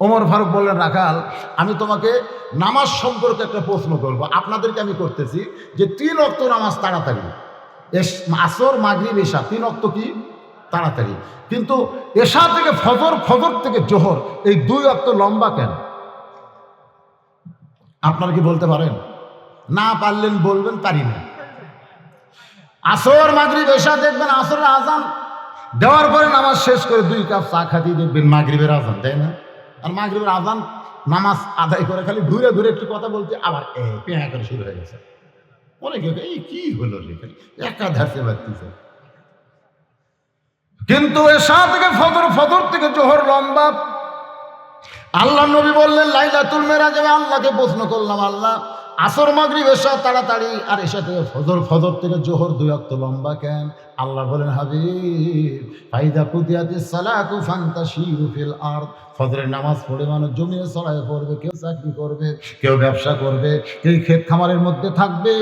ওমর ফারুক বললেন রাখাল, আমি তোমাকে নামাজ সম্পর্কে একটা প্রশ্ন করব, আপনাদেরকে আমি করতেছি যে 3 ওয়াক্ত নামাজ তাড়াতাড়ি, আসর মাগরিব এশা 3 ওয়াক্ত কি তাড়াতাড়ি, কিন্তু এশা থেকে ফজর, ফজর থেকে জোহর এই 2 ওয়াক্ত লম্বা কেন? আপনারা কি বলতে পারেন? না পারলেন বলবেন, পারি না। আসর মাগরিব এশা দেখবেন আসরের আজান দেওয়ার পরে নামাজ শেষ করে 2 কাপ চা খাতি দেখবেন মাগরিবের আজান, তাই না? আর মাগরিবের আজান নামাজ আদায় করে খালি ঘুরে ঘুরে একটু কথা বলতে আবার পেঁয়া করে শুরু হয়ে গেছে। অনেকে এই কি হলো একাধারে বাড়তেছে। কিন্তু এশা থেকে ফজর, ফজর থেকে জোহর লম্বা। আল্লাহ নবী বললেন লাইলাতুল মেরাজে আল্লাহকে প্রশ্ন করলাম, আল্লাহ আসর মাগরিব এশা তাড়াতাড়ি আর এশা থেকে ফজর, ফজর থেকে জোহর 2 ওয়াক্ত লম্বা কেন? আল্লাহ বলেন হাবিব ফাইদা কুদিয়াতিস সালাতু ফান্তাশিরু ফিল আরদ, ফজরের নামাজ পড়ে মানুষ জমিনে চড়ায় পড়বে, কেউ চাকরি করবে, কেউ ব্যবসা করবে, কেউ ক্ষেত খামারের মধ্যে থাকবে,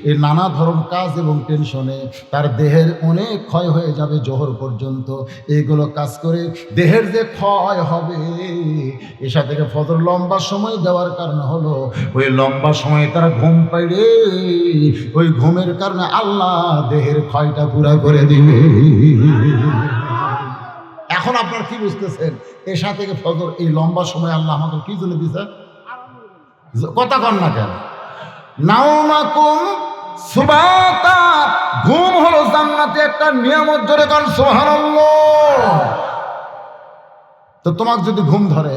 এই নানা ধরন কাজ এবং টেনশনে তার দেহের অনেক ক্ষয় হয়ে যাবে জোহর পর্যন্ত। এইগুলো কাজ করে দেহের যে ক্ষয় হবে, এসা থেকে ফজর লম্বা সময় দেওয়ার কারণ হলো ওই লম্বা সময়ে তারা ঘুম পাইলে ওই ঘুমের কারণে আল্লাহ দেহের ক্ষয়টা পুরা করে দিবে। এখন আপনারা কি বুঝতেছেন? এশা থেকে ফজর এই লম্বা সময় আল্লাহ আমাদের কি জন্য দিছে? কথা কন না কেন? নাওমাকুম সুবাতা, ঘুম হলো জান্নাতে একটা নিয়ামত, ধরে কন সুবহানাল্লাহ। তো তোমাকে যদি ঘুম ধরে,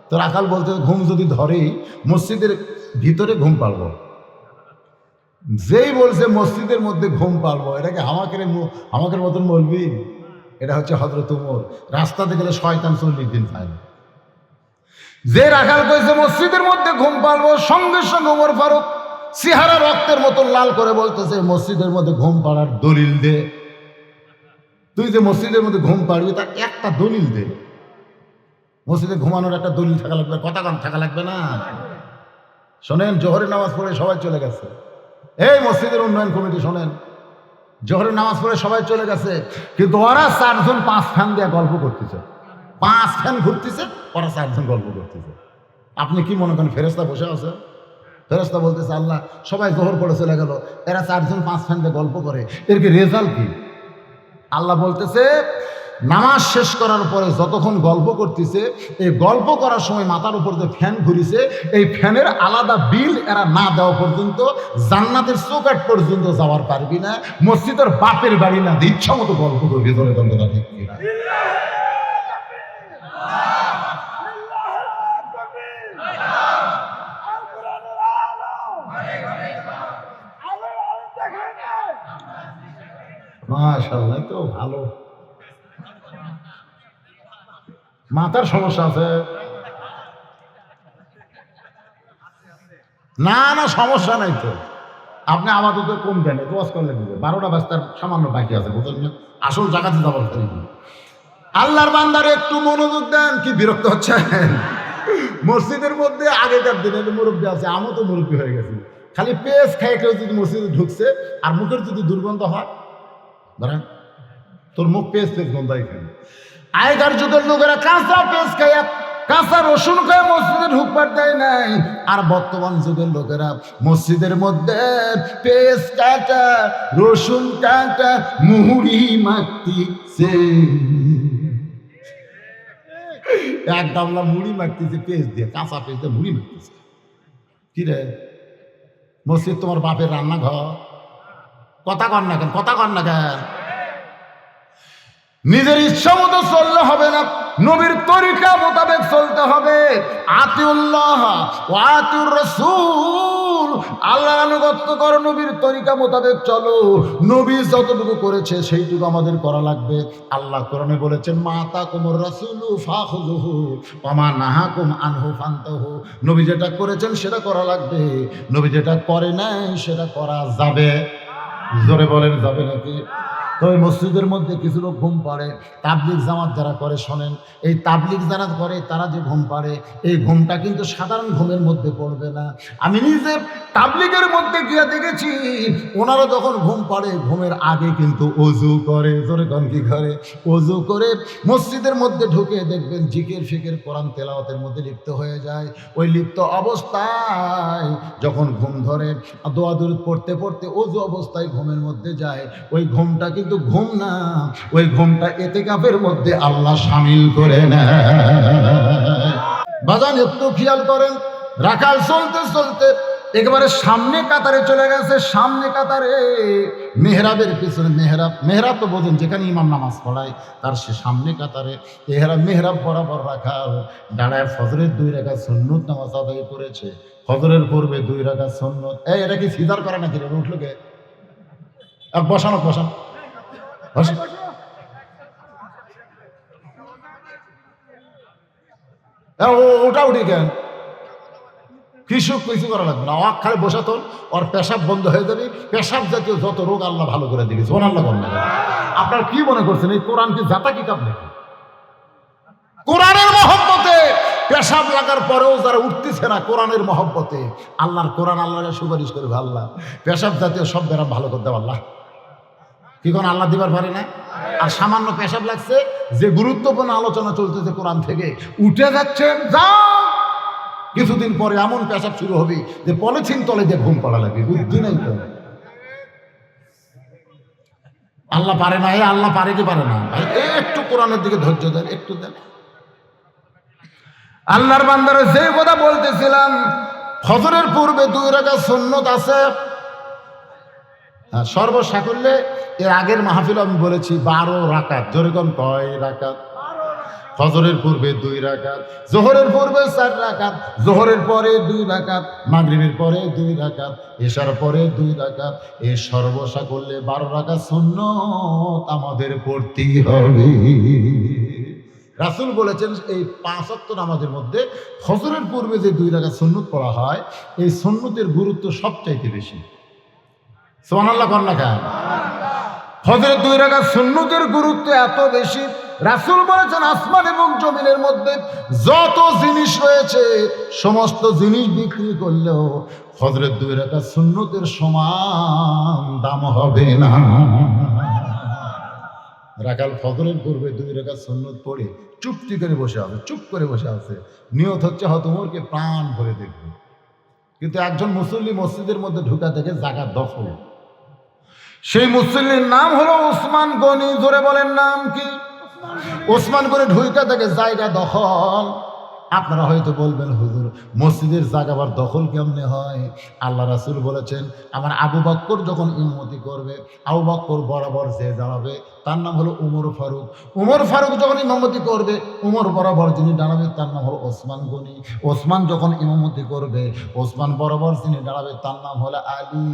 তো রাখাল বলতে ঘুম যদি ধরেই মসজিদের ভিতরে ঘুম পারবো, যেই বলছে মসজিদের মধ্যে ঘুম পারবো, এটাকে আমাকে মতন বলবি? এটা হচ্ছে হযরত ওমর। রাস্তাতে গেলে শয়তান 40 দিন পায় না। যে রাখাল কইছে মসজিদের মধ্যে ঘুম পারবো, সঙ্গে সঙ্গে ওমর ফারুক চেহারা রক্তের মতো লাল করে বলতেছে মসজিদের মধ্যে ঘুম পাড়ার দলিল দে। তুই যে মসজিদের মধ্যে ঘুম পাড়বি তার একটা দলিল দে। মসজিদে ঘুমানোর একটা দলিল থাকা লাগবে, কথা কম থাকা লাগবে না? শোনেন, জোহরের নামাজ পড়ে সবাই চলে গেছে। এই মসজিদের উন্নয়ন কমিটি শোনেন, জোহরের নামাজ পড়ে সবাই চলে গেছে, কিন্তু ওরা 4 জন 5 ফ্যান দিয়ে গল্প করতেছে, 5 ফ্যান ঘুরতেছে, ওরা 4 জন গল্প করতেছে। আপনি কি মনে করেন ফেরেশতা বসে আছে? ফেরেশতা বলতেছে আল্লাহ সবাই জোহর পড়ে চলে গেল, এরা 4 জন 5 ফ্যান দিয়ে গল্প করে, এর কি রেজাল্ট কি? আল্লাহ বলতেছে নামাজ শেষ করার পরে যতক্ষণ গল্প করতেছে, এই গল্প করার সময় মাথার উপর যে ফ্যান ঘুরিছে, এই ফ্যানের আলাদা বিল এরা না দেওয়া পর্যন্ত জান্নাতের চৌকাঠ পর্যন্ত যাওয়ার পারবি না। মসজিদের বাপের বাড়ি না, ইচ্ছা মতো গল্প করবি, ধরে গল্পটা ঠিক কিনা? মাশাআল্লাহ, তো ভালো। মাথার সমস্যা আছে? না না, সমস্যা নাই তো। আপনি আমাদের তো কম দেন, দোয়াজ করলে দিবে। 12টা বাজতার সামান্য বাকি আছে, বুঝলেন না? আসল জায়গাতে যাবার খালি আল্লাহর বান্দারে একটু মনোযোগ দেন। কি বিরক্ত হচ্ছেন? মসজিদের মধ্যে আগেকার দিনে মুরব্বী আছে, আমিও তো মুরব্বী হয়ে গেছি, খালি পেঁয়াজ খাই কেউ যদি মসজিদে ঢুকছে আর মুখের যদি দুর্গন্ধ হয়, ধরেন তোর মুখ পেঁয়াজ গন্ধাই খাই। আগেকার যুগের লোকেরা কাঁচা পেঁয়াজ খাইয়া, কাঁচা রসুন খায় মসজিদে ঢুকবার দেয় নাই। আর বর্তমান যুগের লোকেরা মসজিদের মধ্যে পেঁয়াজ কাটা, রসুন কাটা, মুহুরি মাখতিছে, এক গামলা মুড়ি মাখতেছে পেঁয়াজ দিয়ে, কাঁচা পেঁয়াজ দিয়ে মুড়ি মাখতেছে। কি রে, মসজিদ তোমার বাপের রান্নাঘর? কথা কর না কেন? কথা কর না কেন? নিজের ইচ্ছা মতো চললে হবে না, নবীর তরিকা মোতাবেক চলতে হবে। আতিউল্লাহ ওয়া আতিউর রাসূল, আল্লাহর আনুগত্য করো, নবীর তরিকা মোতাবেক চলো। নবী যতটুকু করেছে সেইটুকু আমাদের করা লাগবে। আল্লাহ কোরআনে বলেছেন মা আতাকুমুর রাসূলু ফাখুযুহু ওয়া মা নাহাকুম আনহু ফান্তাহু। নবী যেটা করেছেন সেটা করা লাগবে, নবী যেটা করে নাই সেটা করা যাবে। জোরে বলেন, যাবে নাকি? তবে মসজিদের মধ্যে কিছু লোক ঘুম পাড়ে। তাবলিগ জামাত যারা করে শোনেন, এই তাবলিগ যারা করে তারা যে ঘুম পাড়ে, এই ঘুমটা কিন্তু সাধারণ ঘুমের মধ্যে পড়বে না। আমি নিজে তাবলিগের মধ্যে গিয়ে দেখেছি, ওনারা যখন ঘুম পাড়ে ঘুমের আগে কিন্তু অজু করে। জোরে কোন কি করে? অজু করে মসজিদের মধ্যে ঢুকে দেখবেন জিকির ফিকির কোরআন তেলাওয়াতের মধ্যে লিপ্ত হয়ে যায়। ওই লিপ্ত অবস্থায় যখন ঘুম ধরে, দোয়া দরুদ পড়তে পড়তে অজু অবস্থায় ঘুমের মধ্যে যায়, ওই ঘুমটা কিন্তু ঘুম না, ওই ঘুমটা ইতিকাফের মধ্যে আল্লাহ শামিল করে নেয়। বাজান একটু খেয়াল করেন, রাকাল চলতে চলতে একেবারে সামনে কাতারে চলে গেছে। সামনে কাতারে মেহরাবের পিছনে, মেহরাব তো বোঝেন যেখানে ইমাম নামাজ পড়ায়, তার সে সামনে কাতারে মেহরাব বরাবর রাখাল দাঁড়ায় ফজরের 2 রাকাত সুন্নত নামাজ আদায় করেছে। ফজরের পূর্বে 2 রাকাত সুন্নত। এটা কি সিজার করে নাকি? উঠলো কে? বসানো বসান, ওটা উঠি কেন? কিছু করা লাগবে না, অক খালি বসাতো, ওর পেশাব বন্ধ হয়ে যাবে। পেশাব জাতীয় যত রোগ আল্লাহ ভালো করে দিয়েছে। আল্লাহ বন্ধ। আপনার কি মনে করছেন এই কোরআন কি জাতা কিতাব নাকি? কোরআনের মহব্বতে পেশাব লাগার পরেও যারা উঠতেছে না কোরআনের মহব্বতে, আল্লাহর কোরআন আল্লাহকে সুপারিশ করবে, আল্লাহ পেশাব জাতীয় সব ব্যারাম ভালো করতে আল্লাহ কি কোন আল্লাহ দিবার পারে না? আর সামান্য পেশাব লাগছে, যে গুরুত্বপূর্ণ আলোচনা চলতেছে কোরআন থেকে উঠে যাচ্ছেন, যা কিছুদিন পরে এমন পেশাব শুরু হবে যে পলিথিন তলে দিয়ে ঘুম পড়া লাগবে। বুদ্ধি নাই তো। আল্লাহ পারে না? আল্লাহ পারে কি পারে না? একটু কোরআনের দিকে ধৈর্য দেন, একটু দেন। আল্লাহর বান্দারা যে কথা বলতেছিলাম, ফজরের পূর্বে 2 রাকাত সুন্নত আছে। সর্বসাকুল্যে এর আগের মাহফিল আমি বলেছি 12 রাকাত। যেরকম কয় রাকাত? ফজরের পূর্বে 2 রাকাত, জোহরের পূর্বে 4 রাকাত, জোহরের পরে 2 রাকাত, মাগরিবের পরে 2 রাকাত, এশার পরে 2 রাকাত। এই সর্বসাকুল্যে 12 রাকাত সুন্নত আমাদের পড়তেই হবে। রাসূল বলেছেন এই 5 ওয়াক্ত নামাজের মধ্যে ফজরের পূর্বে যে 2 রাকাত সুন্নত পড়া হয়, এই সুন্নতের গুরুত্ব সবচাইতে বেশি। সুবহানাল্লাহ কন না কেন? ফজরের 2 রাকাত সুন্নতের গুরুত্ব এত বেশি, রাসূল বলেছেন আসমান এবং জমিনের মধ্যে যত জিনিস রয়েছে সমস্ত জিনিস বিক্রি করলেও ফজরের 2 রাকাত সুন্নতের সমান দাম হবে না। রাকাল ফজরের পূর্বে 2 রাকাত সুন্নত পড়ে চুপটি করে বসে আছে, চুপ করে বসে আছে, নিয়ত হচ্ছে হয়তো ওমরকে প্রাণ ভরে দেখবে। কিন্তু একজন মুসল্লি মসজিদের মধ্যে ঢুকা থেকে জায়গা দখল। সেই মুসল্লির নাম হলো ওসমান গনি। জোরে বলেন নাম কি? ওসমান গনি ঢুকা থেকে জায়গা দখল। আপনারা হয়তো বলবেন হুজুর মসজিদের জায়গা আবার দখল কেমনে হয়? আল্লাহ রাসূল বলেছেন আমার আবু বকর যখন ইমামতি করবে, আবু বকর বরাবর যে দাঁড়াবে তার নাম হলো উমর ফারুক। উমর ফারুক যখন ইমামতি করবে, উমর বরাবর যিনি দাঁড়াবে তার নাম হলো ওসমান গনি। ওসমান যখন ইমামতি করবে, ওসমান বরাবর যিনি দাঁড়াবে তার নাম হলো আলী।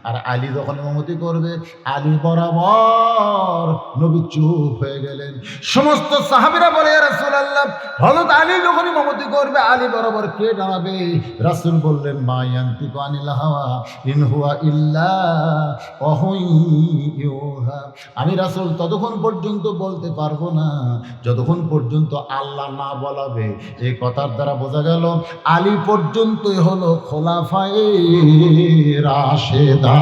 আর আলী যখন ইমামতি করবে, আলী বরাবর। নবী চুপ হয়ে গেলেন। সমস্ত সাহাবীরা বলে ইয়া রাসূলুল্লাহ হযরত আলী যখন ইমামতি করবে আলী বরাবর কে দাঁড়াবে? রাসূল বললেন মা ইয়ানতিকু আনিল হাওয়া ইন হুয়া ইল্লা ওয়াহয়ুহা। আমি রাসূল ততক্ষণ পর্যন্ত বলতে পারবো না যতক্ষণ পর্যন্ত আল্লাহ না বলাবে। এই কথার দ্বারা বোঝা গেল আলী পর্যন্তই হলো খোলাফায়ে রাশেদা।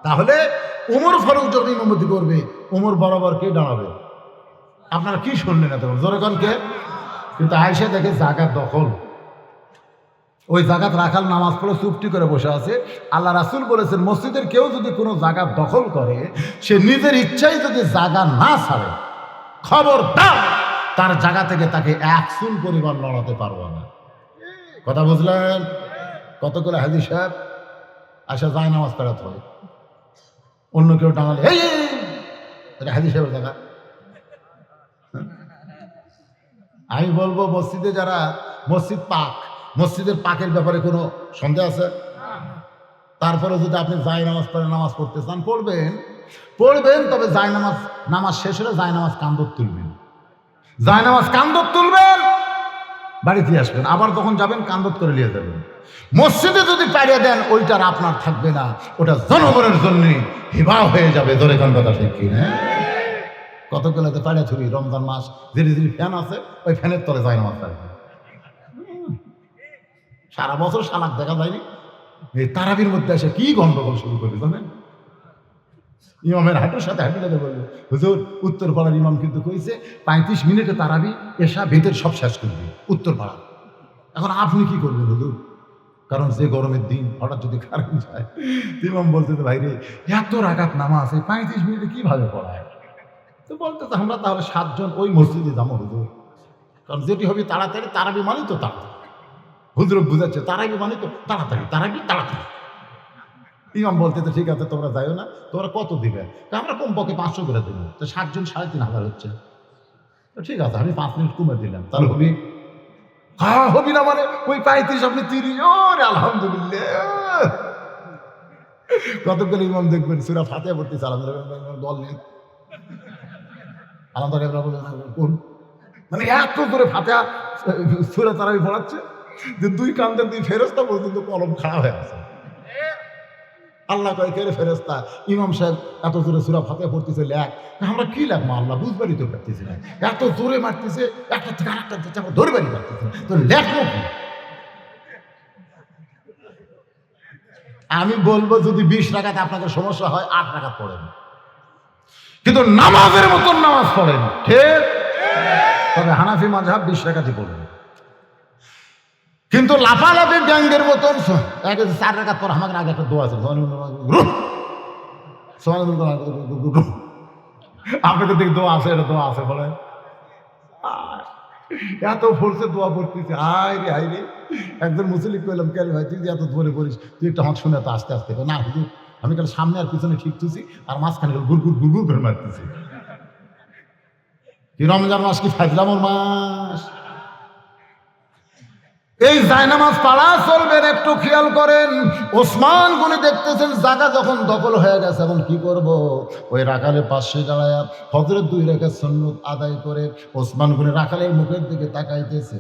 তাহলে উমর ফারুক যখন ইমামতি করবে, উমর বরাবর কে দাঁড়াবে? আপনারা কি শুনলেন এত জোরে কোন কে? কিন্তু আয়েশা দেখে জাকাত দখল, ওই জাকাত রাখাল নামাজ পড়ে চুপটি করে বসে আছে। আল্লাহ রাসূল বলেছেন মসজিদের কেউ যদি কোনো জাকাত দখল করে, সে নিজের ইচ্ছায় যদি জায়গা না ছাড়ে, খবরদার তার জায়গা থেকে তাকে 1 চুল পরিমাণ লড়াতে পারবো না। কথা বুঝলেন? কতগুলো হাজি সাহেব আসা যায় নামাজ পড়াতে হয়, অন্য কেউ টাঙালে এই এটা হাজি সাহেবের জায়গা। আমি বলবো মসজিদে যারা মসজিদ পাক, মসজিদের পাকের ব্যাপারে কোনো সন্দেহ আছে? তারপরে যদি আপনি জায় নামাজ পড়ে নামাজ পড়তে চান পড়বেন, তবে নামাজ শেষ হলে জায় নামাজ কান্দর তুলবেন, জায় নামাজ কান্দর তুলবেন। বাড়িতে আসবেন, আবার যখন যাবেন কান্দত করে নিয়ে যাবেন। মসজিদে যদি পাড়িয়ে দেন ওইটার আপনার থাকবে না, ওটা জনগণের জন্য হিবা হয়ে যাবে। ধরে কোন কথা ঠিক কি না? কতগুলোতে পাড়িয়ে ছবি রমজান মাস ধীরে ধীরে ফ্যান আছে, ওই ফ্যানের তলে যায় নামাজ পড়ে। সারা বছর সালাক দেখা যায়নি, এই তারাবির মধ্যে এসে কি গন্ডগোল শুরু করবে জানেন? ইমামের হাঁটুর সাথে হাঁটু লেগে বলবে, হুজুর উত্তর পাড়ার ইমাম কিন্তু কইছে 35 মিনিটে তারাবি এসা ভেতর সব শেষ করবে উত্তর পাড়া। এখন আপনি কি করবেন হুজুর? কারণ যে গরমের দিন হঠাৎ যদি কারেন্ট যায়, ইমাম বলতে তো ভাই রে এত রাকাত নামাজ এই 35 মিনিটে কিভাবে পড়ায়? তো বলতে আমরা তাহলে 7 জন ওই মসজিদে যাবো হুজুর, কারণ যেটি হবে তাড়াতাড়ি, তারাবি মানে তো তাড়াতাড়ি। হুজুর বুঝাচ্ছে তারাবি মানে তো তাড়াতাড়ি, তারাবি তাড়াতাড়ি। ইমাম বলতে তো ঠিক আছে তোমরা যাইও না, তোমরা কত দিবে? আমরা কমপক্ষে 500 করে দেবো, তো 7 জন 3,500 হচ্ছে। তো ঠিক আছে আমি 5 মিনিট কমে দিলাম, তাহলে হবি? হ্যাঁ হবি না মানে ওই 35 আপনি 30। ওরে আলহামদুলিল্লাহ। কতগুলো ইমাম দেখবেন সূরা ফাতিহা পড়তেছে আলহামদুলিল্লাহ দল নেই, আলহামদুলিল্লাহ কোন মানে এত করে ফাতিহা সূরা তারাবি পড়াচ্ছে যে 2 কান্দের 2 ফেরেশতা পর্যন্ত কলম খাড়া হয়ে আছে। আল্লাহ কয় কে রে ফেরেশতা, ইমাম সাহেব এত জোরে সূরা ফাতিহা পড়তেছে, লেখ। আমরা কি লেখবো আল্লাহ, বুঝবারই তো পারতেছি না, এত জোরে মারতেছে, একটা থেকে আরেকটা দিচ্ছে, আমরা ধরবারই পারতেছি না, তো লেখবো কি? আমি বলবো যদি 20 রাকাত আপনাদের সমস্যা হয় 8 রাকাত পড়েন, কিন্তু নামাজের মতন নামাজ পড়েন, ঠিক? তবে হানাফি মাযহাব 20 রাকাতই পড়বেন, কিন্তু লাফালাফি ব্যাঙ্গের মতন 4 রাকাত পর আমাদের আগে একটা দোয়া আছে, আপনাদের দিকে দোয়া আছে, এটা দোয়া আছে বলে এত ফোর্সে দোয়া পড়তেছে। হাই রে একজন মুসলিম কইলাম, কেন ভাই তুই যে এত ধরে পড়িস, তুই একটা আমার শুনে তো আস্তে আস্তে। না হুজুর আমি কেন সামনে আর পিছনে ঠিক তুছি, আর মাঝখানে গুড়গুড় গুড়গুড় করে মারতেছি। কি রমজান মাস কি ফাজলামোর মাস? এই জায়নামাজ পাড়া চলবেন, একটু খেয়াল করেন। ওসমান গনি দেখতেছেন জায়গা যখন দখল হয়ে গেছে, এখন কি করব? ওই রাখালের পাশে দাঁড়ায় ফজরের 2 রাকাত সুন্নত আদায় করে ওসমান গনি রাখালের মুখের দিকে তাকাইতেছে,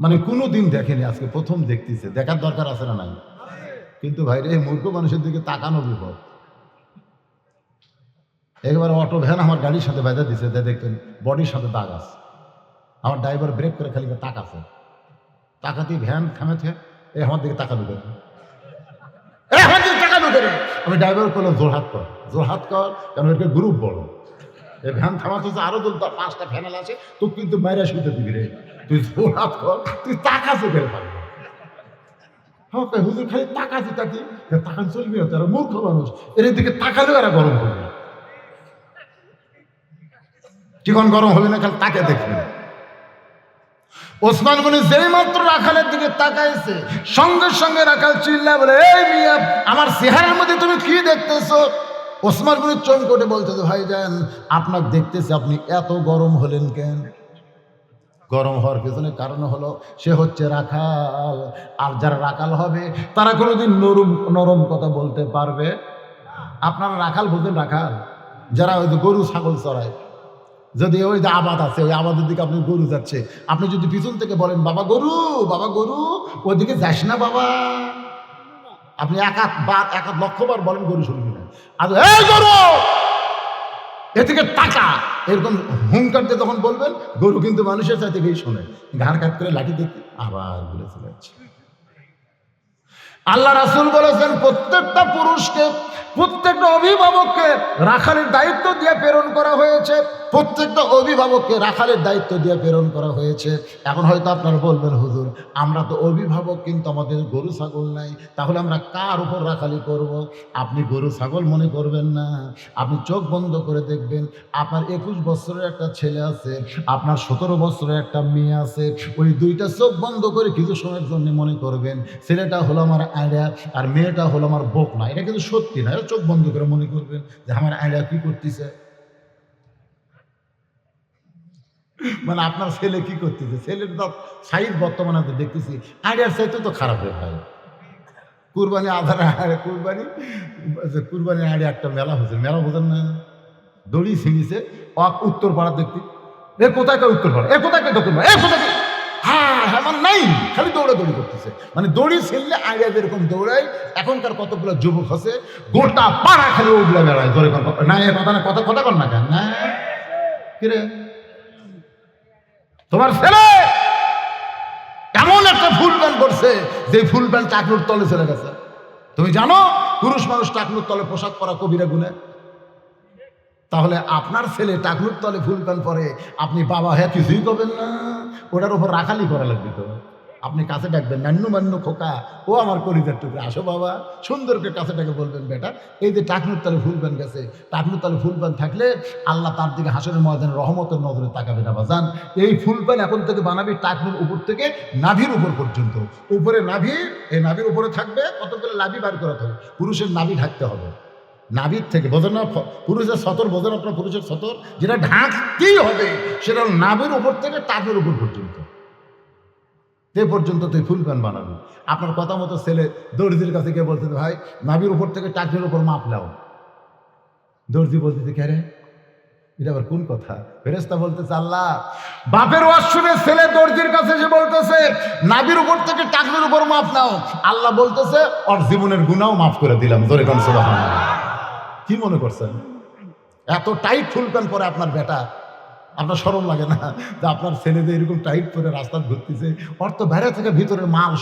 মানে কোনোদিন দেখেনি, আজকে প্রথম দেখতেছে। দেখার দরকার আছে না নাই? কিন্তু ভাই রে মূর্খ মানুষের দিকে তাকানো বিপদ। একবার অটো ভ্যান আমার গাড়ির সাথে বেঁধে দিছে, দেখতেন বডির সাথে দাগ আছে। আমার ড্রাইভার ব্রেক করে খালি তাকাছে, তাকাতেই ভ্যান থামেছে, এই আমার দিকে তাকানো করে, আমার দিকে তাকানো করে। আমি ড্রাইভার করলাম জোরহাত কর, জোরহাত কর, কারণ এর গ্রুপ বড়। এই ভ্যান থামাতে হচ্ছে আরো 5টা ফ্যানেল আছে, তো কিন্তু মাইরা শুতে দিবি রে, তুই জোরহাত কর, তুই তাকাছে ফের পারবি। হ্যাঁ হুজুর খালি তাকাছি তাকি, তাকান চলবি না, তারা মূর্খ মানুষ, এর দিকে তাকালেও এরা গরম হবে। কিখন গরম হবে না, খালি তাকে দেখবি। ওসমান গনি যেই মাত্র রাখালের দিকে তাকাইছে, সঙ্গে সঙ্গে রাখাল চিল্লা বলে, এই মিয়া আমার চেহারার মধ্যে তুমি কি দেখতেছো? ওসমান গনি চমকে বলতেছে, ভাইজান আপনাকে দেখতেছি, আপনি এত গরম হলেন কেন? গরম হওয়ার পেছনে কারণ হলো সে হচ্ছে রাখাল, আর যারা রাখাল হবে তারা কোনোদিন নরম নরম কথা বলতে পারবে। আপনারা রাখাল বুঝেন? রাখাল যারা ওই যে গরু ছাগল চড়ায়, যদি ওই যে আবাদ আছে, ওই আবাদের দিকে আপনি গরু যাচ্ছে, আপনি যদি পিছন থেকে বলেন বাবা গরু, বাবা গরু, ওইদিকে যাস না বাবা, আপনি এক হাত 1,00,000 বার বলেন, গরু শুনবি না। আর এই গরু এদিকে টাকা এরকম হুঙ্কার দিয়ে তখন বলবেন, গরু কিন্তু মানুষের চাইতে বেশি শোনে, ঘাড় কাট করে লাঠি দেখতে আবার বলে চলে যাচ্ছে। আল্লাহ রাসূল বলেছেন প্রত্যেকটা পুরুষকে, প্রত্যেকটা অভিভাবককে রাখালের দায়িত্ব দিয়ে প্রেরণ করা হয়েছে, প্রত্যেকটা অভিভাবককে রাখালের দায়িত্ব দিয়ে প্রেরণ করা হয়েছে। এখন হয়তো আপনারা বলবেন, হুজুর আমরা তো অভিভাবক কিন্তু আমাদের গরু ছাগল নাই, তাহলে আমরা কার উপর রাখালি করব? আপনি গরু ছাগল মনে করবেন না, আপনি চোখ বন্ধ করে দেখবেন, আপনার 21 বছরের একটা ছেলে আছে, আপনার 17 বছরের একটা মেয়ে আছে, ওই দুইটা চোখ বন্ধ করে কিছু সময়ের জন্য মনে করবেন ছেলেটা হলো আমার আয়রা আর মেয়েটা হলো আমার বোক না। এটা কিন্তু সত্যি না, চোখ বন্ধ করে মনে করবেন যে আমার আয়রা কি করতেছে, মানে আপনার ছেলে কি করতেছে। ছেলের তো সাইজ বর্তমানে দেখতেছি আয়রার চাইতে তো খারাপ হয়ে হয়। কুরবানি আধার কুরবানি আইডিয়া একটা মেলা হয়েছে, মেলা বোঝেন না, দড়ি ছিঁড়িছে উত্তর পাড়া দেখতে, এ কোথায় কে উত্তর পারে, এ কোথায় কে দক্ষিণ পারে, এ কোথায় কে, হ্যাঁ হ্যাঁ মানে নাই, খালি দৌড়াদৌড়ি করতেছে। মানে দড়ি ছেড়লে আগে যেরকম দৌড়ায়, এখনকার কতগুলো যুবক আছে গোটা পাড়া খালি ওগুলা বেড়ায় ধরে না, এ কথা না, কথা কথা কর না কেন না, কিরে তোমার ছেলে এমন একটা ফুল প্যান্ট করছে যে ফুল প্যান্ট টাকনুর তলে চলে গেছে। তুমি জানো পুরুষ মানুষ টাকনুর তলে পোশাক পরা কবিরা গুনে? তাহলে আপনার ছেলে টাকনুর তলে ফুল প্যান্ট পরে, আপনি বাবা হ্যাঁ কিছুই করবেন না, ওটার উপর রাখালি করা লাগবে। তো আপনি কাছে ডাকবেন, নান্নু মান্নু খোকা, ও আমার কলিজার টুকরা, আসো বাবা, সুন্দর করে কাছে ডাকে বলবেন, বেটা এই যে টাকনুর তলে ফুল প্যান্ট গেছে, টাকনুর তলে ফুল প্যান্ট থাকলে আল্লাহ তার দিকে হাসরের ময়দানে রহমতের নজরে তাকাবে না বাজান। এই ফুল প্যান্ট এখন থেকে বানাবি টাকনুর উপর থেকে নাভির উপর পর্যন্ত। উপরে নাভি, এই নাভির উপরে থাকবে কতগুলো নাভি বার করাতে হবে, পুরুষের নাভি ঢাকতে হবে। নাভির থেকে বোঝেন না, পুরুষের সতর বোঝেন আপনার, পুরুষের সতর যেটা ঢাকতেই হবে সেটা নাভির উপর থেকে টাকের উপর পর্যন্ত, এ পর্যন্ত তুই ফুল প্যান্ট বানাবি। আপনার কথা মতো ছেলে দর্জির কাছে গিয়ে বলতে, ভাই নাভির উপর থেকে টাকের উপর মাপ নাও। দর্জি বলতেছে কে রে, এটা আবার কোন কথা? ফেরেশতা বলতেছে আল্লাহ। বাপের ওয়াজ শুনে ছেলে দর্জির কাছে এসে বলতেছে নাভির উপর থেকে টাকের উপর মাপ নাও। আল্লাহ বলতেছে ওর জীবনের গুনাহ মাফ করে দিলাম। জোরে কোন সুবহানাল্লাহ। কি মনে করছেন এত টাইট ফুল প্যান্ট পরে আপনার বেটা, আপনার শরম লাগে না যে আপনার ছেলে যে এরকম টাইট পরে রাস্তা ঘুরতেছে? ওর তো বাইরে থেকে ভিতরের মাল সব